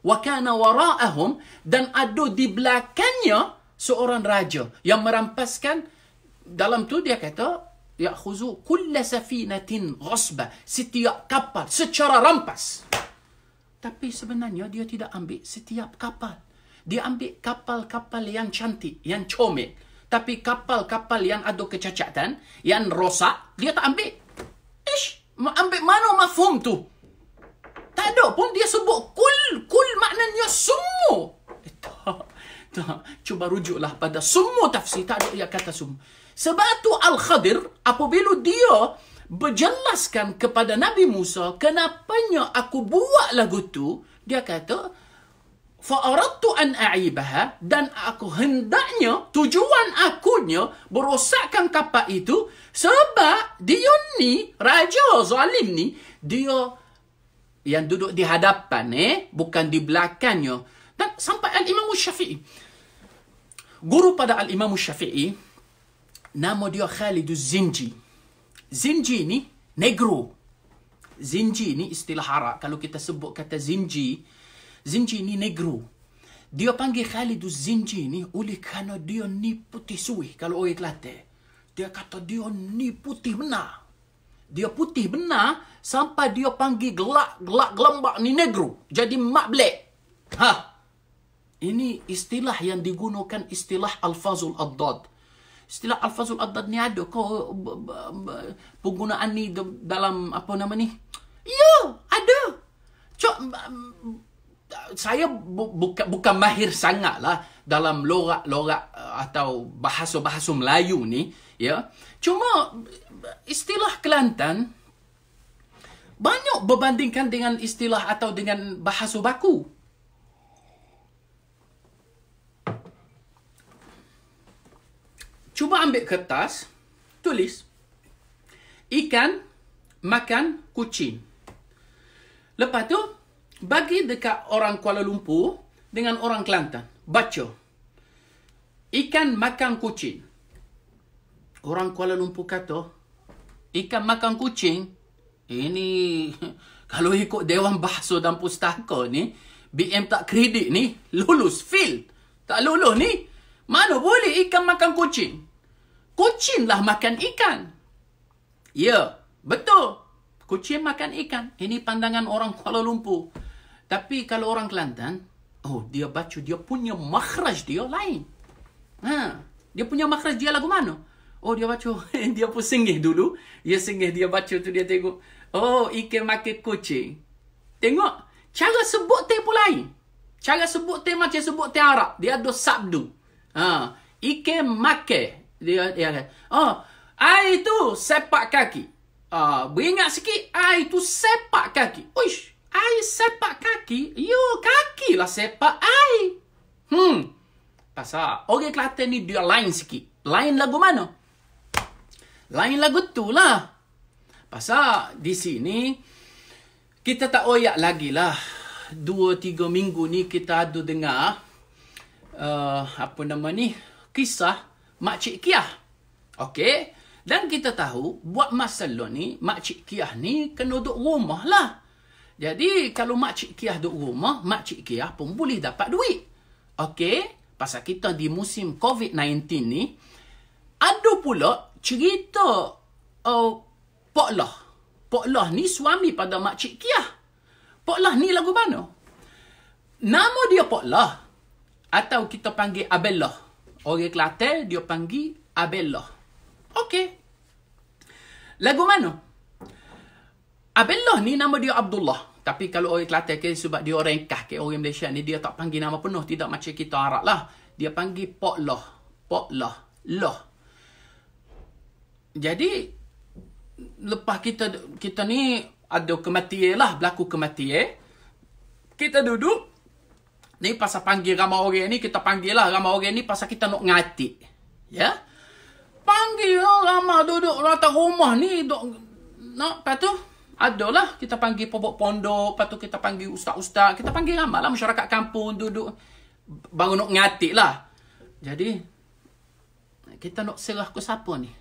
Wa kana wara'ahum, dan ada di belakangnya seorang raja yang merampaskan. Dalam tu dia kata, ya'khuzu kulla safinatin ghasba, setiap kapal secara rampas. Tapi sebenarnya dia tidak ambil setiap kapal. Dia ambil kapal-kapal yang cantik, yang comel. Tapi kapal-kapal yang ada kecacatan, yang rosak, dia tak ambil. Ambil mana mafhum tu? Tak ada pun dia sebut kul maknanya semua. Tak. Cuba rujuklah pada semua tafsir. Tak ada yang kata semua. Sebab tu Al-Khadir, apabila dia berjelaskan kepada Nabi Musa, kenapanya aku buat lagu tu, dia kata, fa'aradtu an a'ibaha, dan aku hendaknya, tujuan akunya berosakkan kapal itu sebab dia ni, raja zalim ni, dia yang duduk di hadapan bukan di belakangnya. Dan sampai Al-Imam Syafi'i, Guru pada Al-Imam Syafi'i, nama dia Khalid Zinji. Zinji ni negro. Zinji ni istilah Arab. Kalau kita sebut kata Zinji, Zinji ni negro. Dia panggil Khalid Zinji ni oleh kerana dia ni putih suih. Kalau orang Kelantan, dia kata dia ni putih benar. Dia putih benar sampai dia panggil gelak gelambak ni negro. Jadi mak black. Ini istilah yang digunakan, istilah Alfazul Addad. Istilah Alfazul Addad ni ada ke penggunaan ni dalam apa nama ni? Ya, ada. Saya bukan mahir sangat lah dalam lorak-lorak atau bahasa-bahasa Melayu ni, ya. Cuma istilah Kelantan banyak berbandingkan dengan istilah atau dengan bahasa baku. Cuba ambil kertas, tulis ikan makan kucing. Lepas tu bagi dekat orang Kuala Lumpur dengan orang Kelantan. Baca. Ikan makan kucing. Orang Kuala Lumpur kata, ikan makan kucing. Ini kalau ikut Dewan Bahasa dan Pustaka ni, BM tak kredit ni, lulus, fail. Tak lulus ni, mana boleh ikan makan kucing? Kucing lah makan ikan. Ya, betul. Kucing makan ikan. Ini pandangan orang Kuala Lumpur. Tapi kalau orang Kelantan, dia baca, dia punya makhraj dia lain. Dia punya makhraj dia lagu mana? Dia baca, dia pun singgih dulu. Dia singgih, dia baca tu, dia tengok. Ikan makan kucing. Tengok, cara sebut dia pun lain. Cara sebut dia macam sebut dia Arab. Dia ada sabdu. Ikan makan. Dia air tu sepak kaki. Beringat sikit, air tu sepak kaki. Uish, air sepak kaki? Yo, kaki lah sepak air. Pasal orang Kelantan ni dia lain sikit. Lain lagu mana? Lain lagu tu lah. Pasal di sini kita tak oyak lagi lah. 2-3 minggu ni kita ada dengar apa nama ni, kisah Makcik Kiah. Okey. Dan kita tahu, buat masalah ni, Makcik Kiah ni kena duduk rumah lah. Jadi, kalau Makcik Kiah duduk rumah, Makcik Kiah pun boleh dapat duit. Okey. Pasal kita di musim COVID-19 ni, ada pula cerita Pok Lah. Pok Lah ni suami pada Makcik Kiah. Pok Lah ni lagu mana? Nama dia Pok Lah. Atau kita panggil Abellah. Orang Kelantan dia panggil Abellah. Okey. Lagu mana? Abellah ni nama dia Abdullah. Tapi kalau orang Kelantan sebab dia orang Kah, orang Malaysia ni, dia tak panggil nama penuh. Tidak macam kita Arab lah. Dia panggil Pok Lah. Pok Lah. Lah. Jadi, lepas kita ni ada kematian lah. Berlaku kematian. Kita duduk. Ni pasal panggil ramai orang ni, kita panggil lah ramai orang ni pasal kita nak ngatik. Ya? Panggil lah ramai duduk rata rumah ni. Lepas tu, adalah kita panggil pondok, lepas tu kita panggil ustaz-ustaz. Kita panggil ramai lah masyarakat kampung duduk. Baru nak ngatik lah. Jadi, kita nak serah ke siapa ni?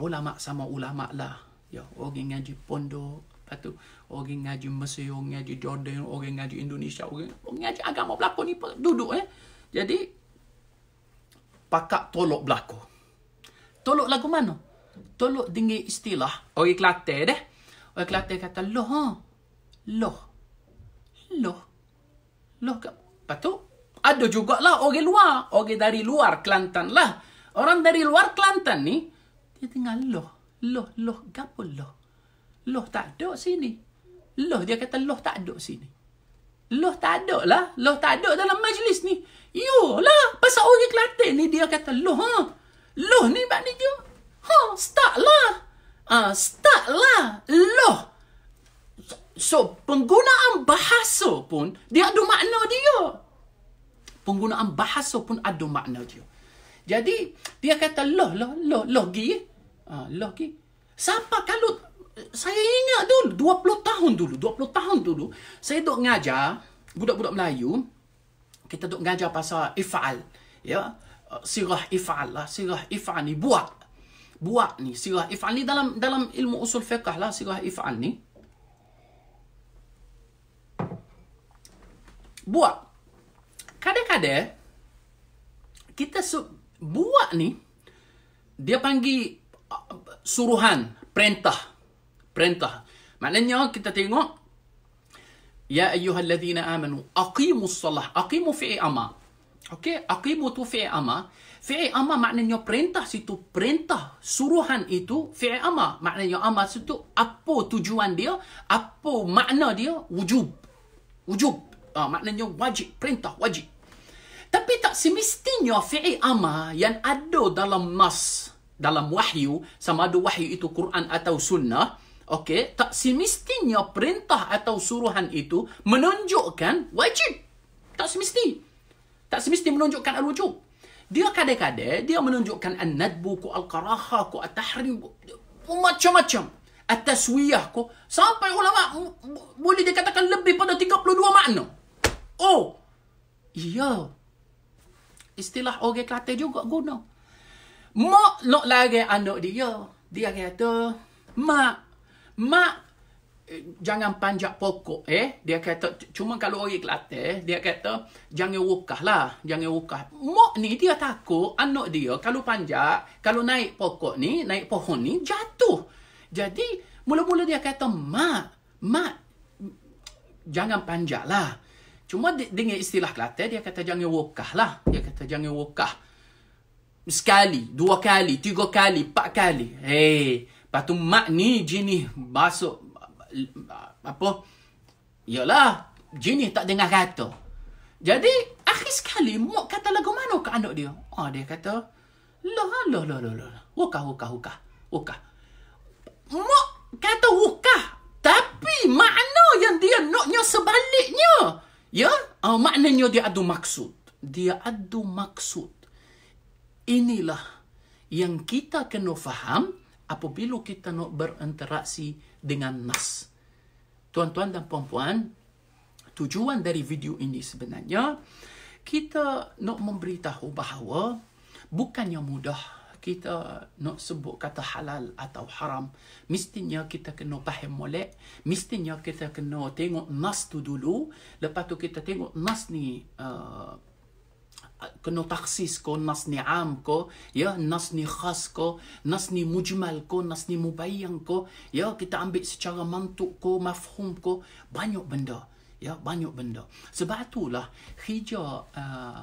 Ulama sama ulama lah. Ya, orang ngaji pondok. Lepas tu, orang ngaji Mesir, orang ngaji Jordan, orang ngaji Indonesia, orang ngaji agama belakang ni duduk. Jadi, pakak tolok belakang. Tolok lagu mana? Tolok dengan istilah orang Kelantan deh. Orang Kelantan kata, loh. Lepas tu, ada jugalah orang luar. Orang dari luar Kelantan lah. Orang dari luar Kelantan ni, dia tinggal loh. Gapo loh? Loh tak ada sini. Loh, dia kata loh tak ada sini. Loh tak ada lah. Loh tak ada dalam majlis ni. Yolah, pasal orang Kelantan ni dia kata loh. Loh ni maknanya dia. Start lah. Loh. So, penggunaan bahasa pun dia ada makna dia. Penggunaan bahasa pun ada makna dia. Jadi, dia kata loh gi. Loh gi. Siapa kalau saya ingat dulu 20 tahun dulu saya duk ngajar budak-budak Melayu. Kita duk ngajar pasal if'al. Ya, sirah if'al lah. Sirah if'al ni buat. Buat ni. Sirah if'al ni dalam ilmu usul fiqh lah. Sirah if'al ni. Buat. Kadang-kadang kita buat ni dia panggil suruhan, perintah. Maknanya kita tengok ya ayyuhalladzina amanu aqimus salah. Aqimu fi'il amar. Okey, aqimu tu fi'il amar. Fi'il amar maknanya perintah situ, perintah, suruhan itu fi'il amar. Maknanya amar situ apa tujuan dia, apa makna dia? Wujub. Maknanya wajib, perintah wajib. Tapi tak semestinya fi'il amar yang ada dalam nas, dalam wahyu, sama ada wahyu itu Quran atau sunnah, okey, tak semestinya perintah atau suruhan itu menunjukkan wajib. Tak semesti. Tak semesti menunjukkan al-wujub. Dia kadang-kadang dia menunjukkan an-nadbu ku, al-karaha ku, at-tahrim, macam-macam. At-taswiyah ku, sampai ulama boleh dikatakan lebih pada 32 makna. Oh, iya. Istilah orang Kelantan juga guna. Mak nak lari anak dia. Dia kata, mak, jangan panjat pokok. Dia kata, cuma kalau orang Kelantan, dia kata, jangan wukah lah. Jangan wukah. Mak ni dia takut anak dia kalau panjat, kalau naik pokok ni, naik pohon ni, jatuh. Jadi, mula-mula dia kata, mak, jangan panjat lah. Cuma dengan istilah Kelantan, dia kata jangan wukah lah. Dia kata jangan wukah. Sekali, 2 kali, 3 kali, 4 kali. Lepas tu mak ni jenis masuk, apa? Yalah, jenis tak dengar kata. Jadi, akhir sekali, mak kata lagu mana ke anak dia? Dia kata, lah. Wukah. Mak kata wukah. Tapi makna yang dia naknya sebaliknya. Ya, maknanya dia ada maksud. Inilah yang kita kena faham apabila kita nak berinteraksi dengan nas. Tuan-tuan dan puan-puan, tujuan dari video ini sebenarnya kita nak memberitahu bahawa bukannya mudah kita nak sebut kata halal atau haram. Mestinya kita kena faham molek. Mestinya kita kena tengok nas tu dulu. Lepas tu kita tengok nas ni kena taksis ko, nas ni am ko, ya, nas ni khas ko, nas ni mujmal ko, nas ni mubayyan ko, ya, kita ambil secara mantuk ko, mafhum ko, banyak benda. Ya, banyak benda. Sebab itulah hijab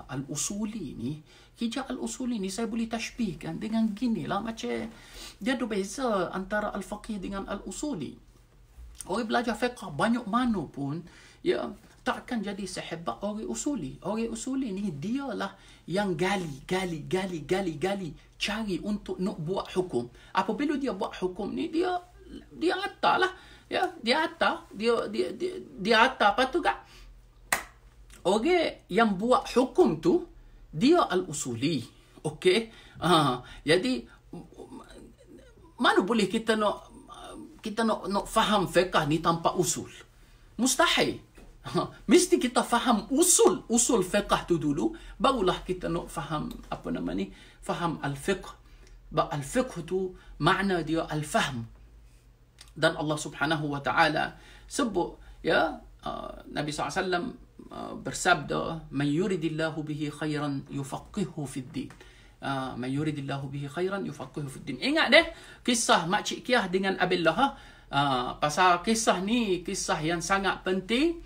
al-usuli ni, saya boleh tashbihkan dengan gini lah, macam dia ada beza antara al-faqih dengan al-usuli. Orang belajar fiqh banyak mana pun, ya, takkan jadi sehebat orang usuli. Orang usuli ni dialah yang gali, cari untuk nak buat hukum. Apabila dia buat hukum ni, dia atas lah. Ya, dia atas. Dia atas. Lepas tu kat orang yang buat hukum tu, dia al-usuli. Okey? Jadi, mana boleh kita nak faham fiqh ni tanpa usul? Mustahil. Mesti kita faham usul fiqh tu dulu, barulah kita nak faham faham al-fiqh. Al-fiqh tu makna dia al-fahm. Dan Allah Subhanahu wa taala sebut, ya, Nabi SAW bersabda, man yuridillahu bihi khairan yufaqihu fid din. Man yuridillahu bihi khairan yufaqihu fid din. Ingat deh kisah Makcik Kiah dengan Abillah. Pasal kisah ni kisah yang sangat penting.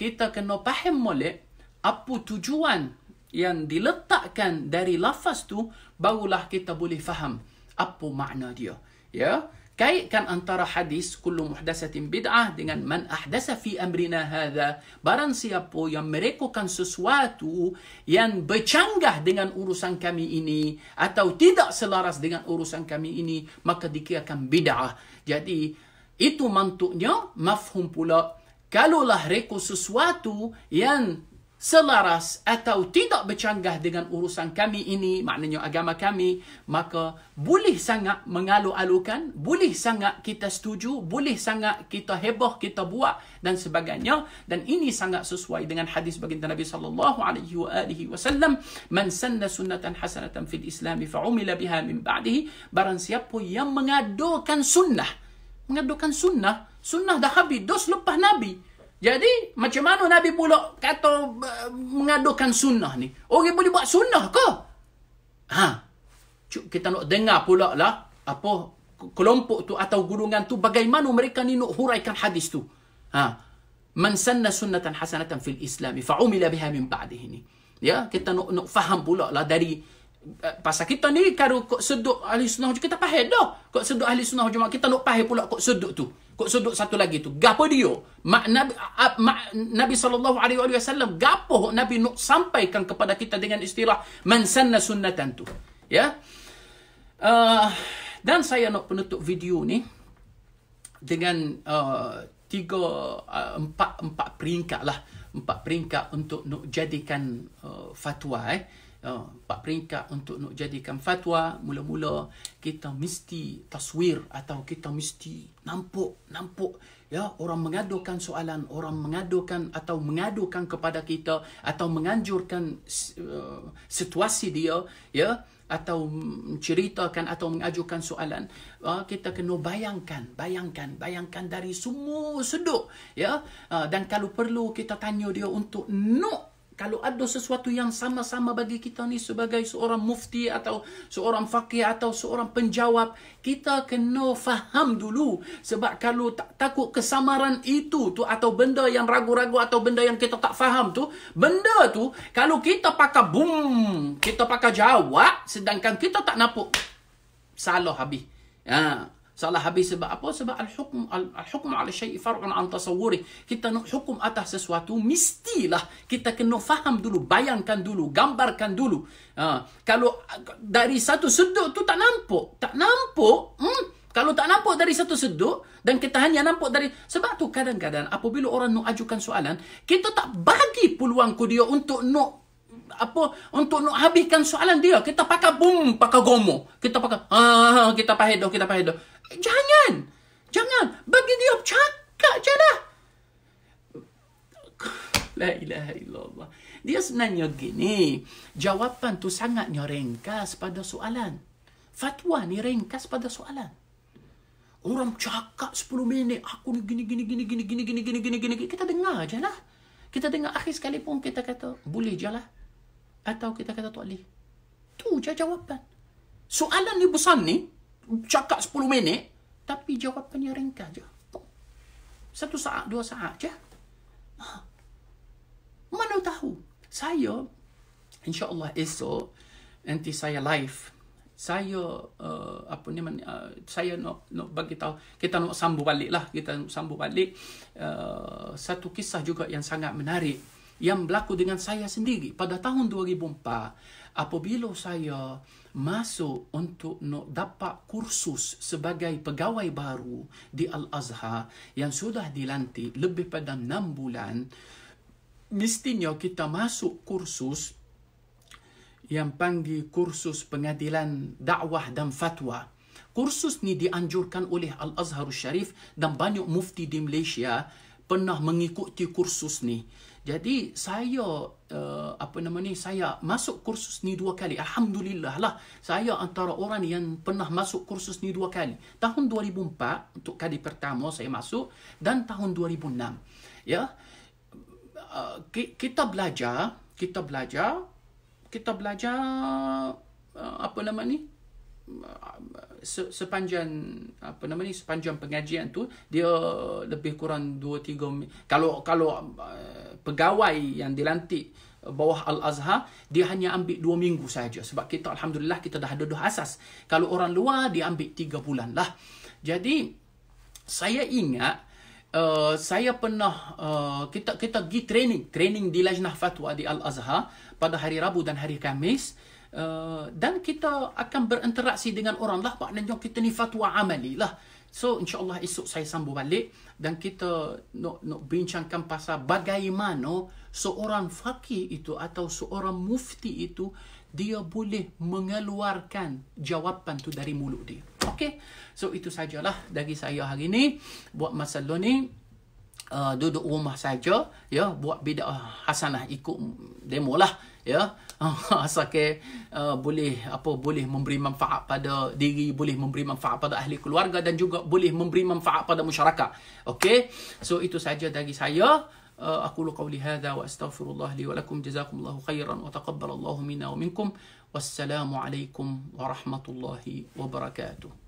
Kita kena faham molek apa tujuan yang diletakkan dari lafaz tu, barulah kita boleh faham apa makna dia. Ya, kaitkan antara hadis kullu muhdatsatin bid'ah dengan man ahdasa fi amrina hadza. Barang siapa yang merekukan sesuatu yang bercanggah dengan urusan kami ini atau tidak selaras dengan urusan kami ini, maka dikirakan bid'ah. Jadi itu mantuknya, mafhum pula. Kalaulah reka sesuatu yang selaras atau tidak bercanggah dengan urusan kami ini, maknanya agama kami, maka boleh sangat mengalu-alukan, boleh sangat kita setuju, boleh sangat kita heboh, kita buat dan sebagainya. Dan ini sangat sesuai dengan hadis baginda Nabi sallallahu alaihi wasallam, man sanna sunnatan hasanatan fil Islam fa umila biha min ba'dihi, barang siapa yang mengadukan sunnah, sunnah dah habis dos lepas Nabi. Jadi, macam mana Nabi pula kata mengadukan sunnah ni? Orang boleh buat sunnah ke? Kita nak dengar pula lah, apa kelompok tu atau golongan tu, bagaimana mereka ni nak huraikan hadis tu. Man sanna sunnatan hasanatan fil Islam fa umila biha min ba'dihi ni. Ya, kita nak faham pula lah dari pasal kita ni kalau kok seduk ahli sunnah kita faham dah. Kok seduk ahli sunnah jemaah kita nak faham pula kok seduk tu. Kok seduk satu lagi tu. Gapo dia? Nabi sallallahu alaihi wasallam gapo Nabi nak sampaikan kepada kita dengan istilah man sanna sunnatan tu. Ya. Dan saya nak penutup video ni dengan empat peringkat lah. 4 peringkat untuk nak jadikan fatwa. 4 peringkat untuk nak jadikan fatwa. Mula-mula kita mesti taswir atau kita mesti nampak ya, orang mengadukan soalan, orang mengadukan atau mengadukan kepada kita atau menganjurkan situasi dia, ya, atau menceritakan atau mengajukan soalan, kita kena bayangkan dari semua sudut, ya. Dan kalau perlu kita tanya dia untuk kalau ada sesuatu yang sama-sama bagi kita ni sebagai seorang mufti atau seorang faqih atau seorang penjawab, kita kena faham dulu. Sebab kalau takut kesamaran itu tu atau benda yang ragu-ragu atau benda yang kita tak faham tu, benda tu kalau kita pakai kita pakai jawab sedangkan kita tak nampak, salah habis. Salah habis sebab apa? Sebab al-hukm ala syai' far'un an tasawwuri. Kita nak hukum atas sesuatu, mestilah kita kena faham dulu, bayangkan dulu, gambarkan dulu. Kalau dari satu sudut tu tak nampak. Kalau tak nampak dari satu sudut dan kita hanya nampak dari, sebab tu kadang-kadang apabila orang nak ajukan soalan, kita tak bagi peluang ke dia untuk nak habiskan soalan dia. Kita pakai gomo. Kita pakai kita pahedo. Jangan bagi dia cakap je dah. La ilaha illallah. Dia sebenarnya gini, jawapan tu sangatnya ringkas pada soalan. Fatwa ni ringkas pada soalan. Orang cakap 10 minit, aku ni gini. Kita dengar je lah. Kita dengar, akhir sekali pun kita kata boleh je lah, atau kita kata tak boleh. Tu je jawapan. Soalan ni besar ni, cakap 10 minit, tapi jawapannya ringkas je. 1 saat, 2 saat je. Mana tahu. Saya, insyaAllah esok, nanti saya live. Saya, saya nak bagi tahu, kita nak sambung balik lah. Satu kisah juga yang sangat menarik, yang berlaku dengan saya sendiri pada tahun 2004, apabila saya masuk untuk nak dapat kursus sebagai pegawai baru di Al-Azhar yang sudah dilantik lebih pada 6 bulan. Mestinya kita masuk kursus yang panggil kursus pengadilan dakwah dan fatwa. Kursus ni dianjurkan oleh Al-Azharul Syarif dan banyak mufti di Malaysia pernah mengikuti kursus ni. Jadi saya saya masuk kursus ni 2 kali. Alhamdulillah lah, saya antara orang yang pernah masuk kursus ni 2 kali. Tahun 2004 untuk kali pertama saya masuk, dan tahun 2006. Ya. Kita belajar sepanjang pengajian tu dia lebih kurang 2-3 kalau pegawai yang dilantik bawah Al-Azhar, dia hanya ambil 2 minggu saja. Sebab kita alhamdulillah kita dah ada 2 asas. Kalau orang luar dia ambil 3 bulan lah. Jadi saya ingat saya pernah kita pergi training di Lajnah Fatwa di Al-Azhar pada hari Rabu dan hari Khamis. Dan kita akan berinteraksi dengan orang lah, maknanya kita ni fatwa amali lah. So insyaAllah esok saya sambung balik dan kita nak bincangkan pasal bagaimana seorang faqih itu atau seorang mufti itu dia boleh mengeluarkan jawapan tu dari mulut dia. Okay, so itu sajalah dari saya hari ni. Buat masalah ni duduk rumah saja, ya, buat bid'ah hasanah, ikut demo lah, ya. Asalkan boleh memberi manfaat pada diri, boleh memberi manfaat pada ahli keluarga dan juga boleh memberi manfaat pada masyarakat. Okay, so itu saja dari saya. أقول قولي هذا وأستغفر الله لي ولكم جزاكم الله خيرا وتقبل الله منا ومنكم والسلام عليكم ورحمة الله وبركاته.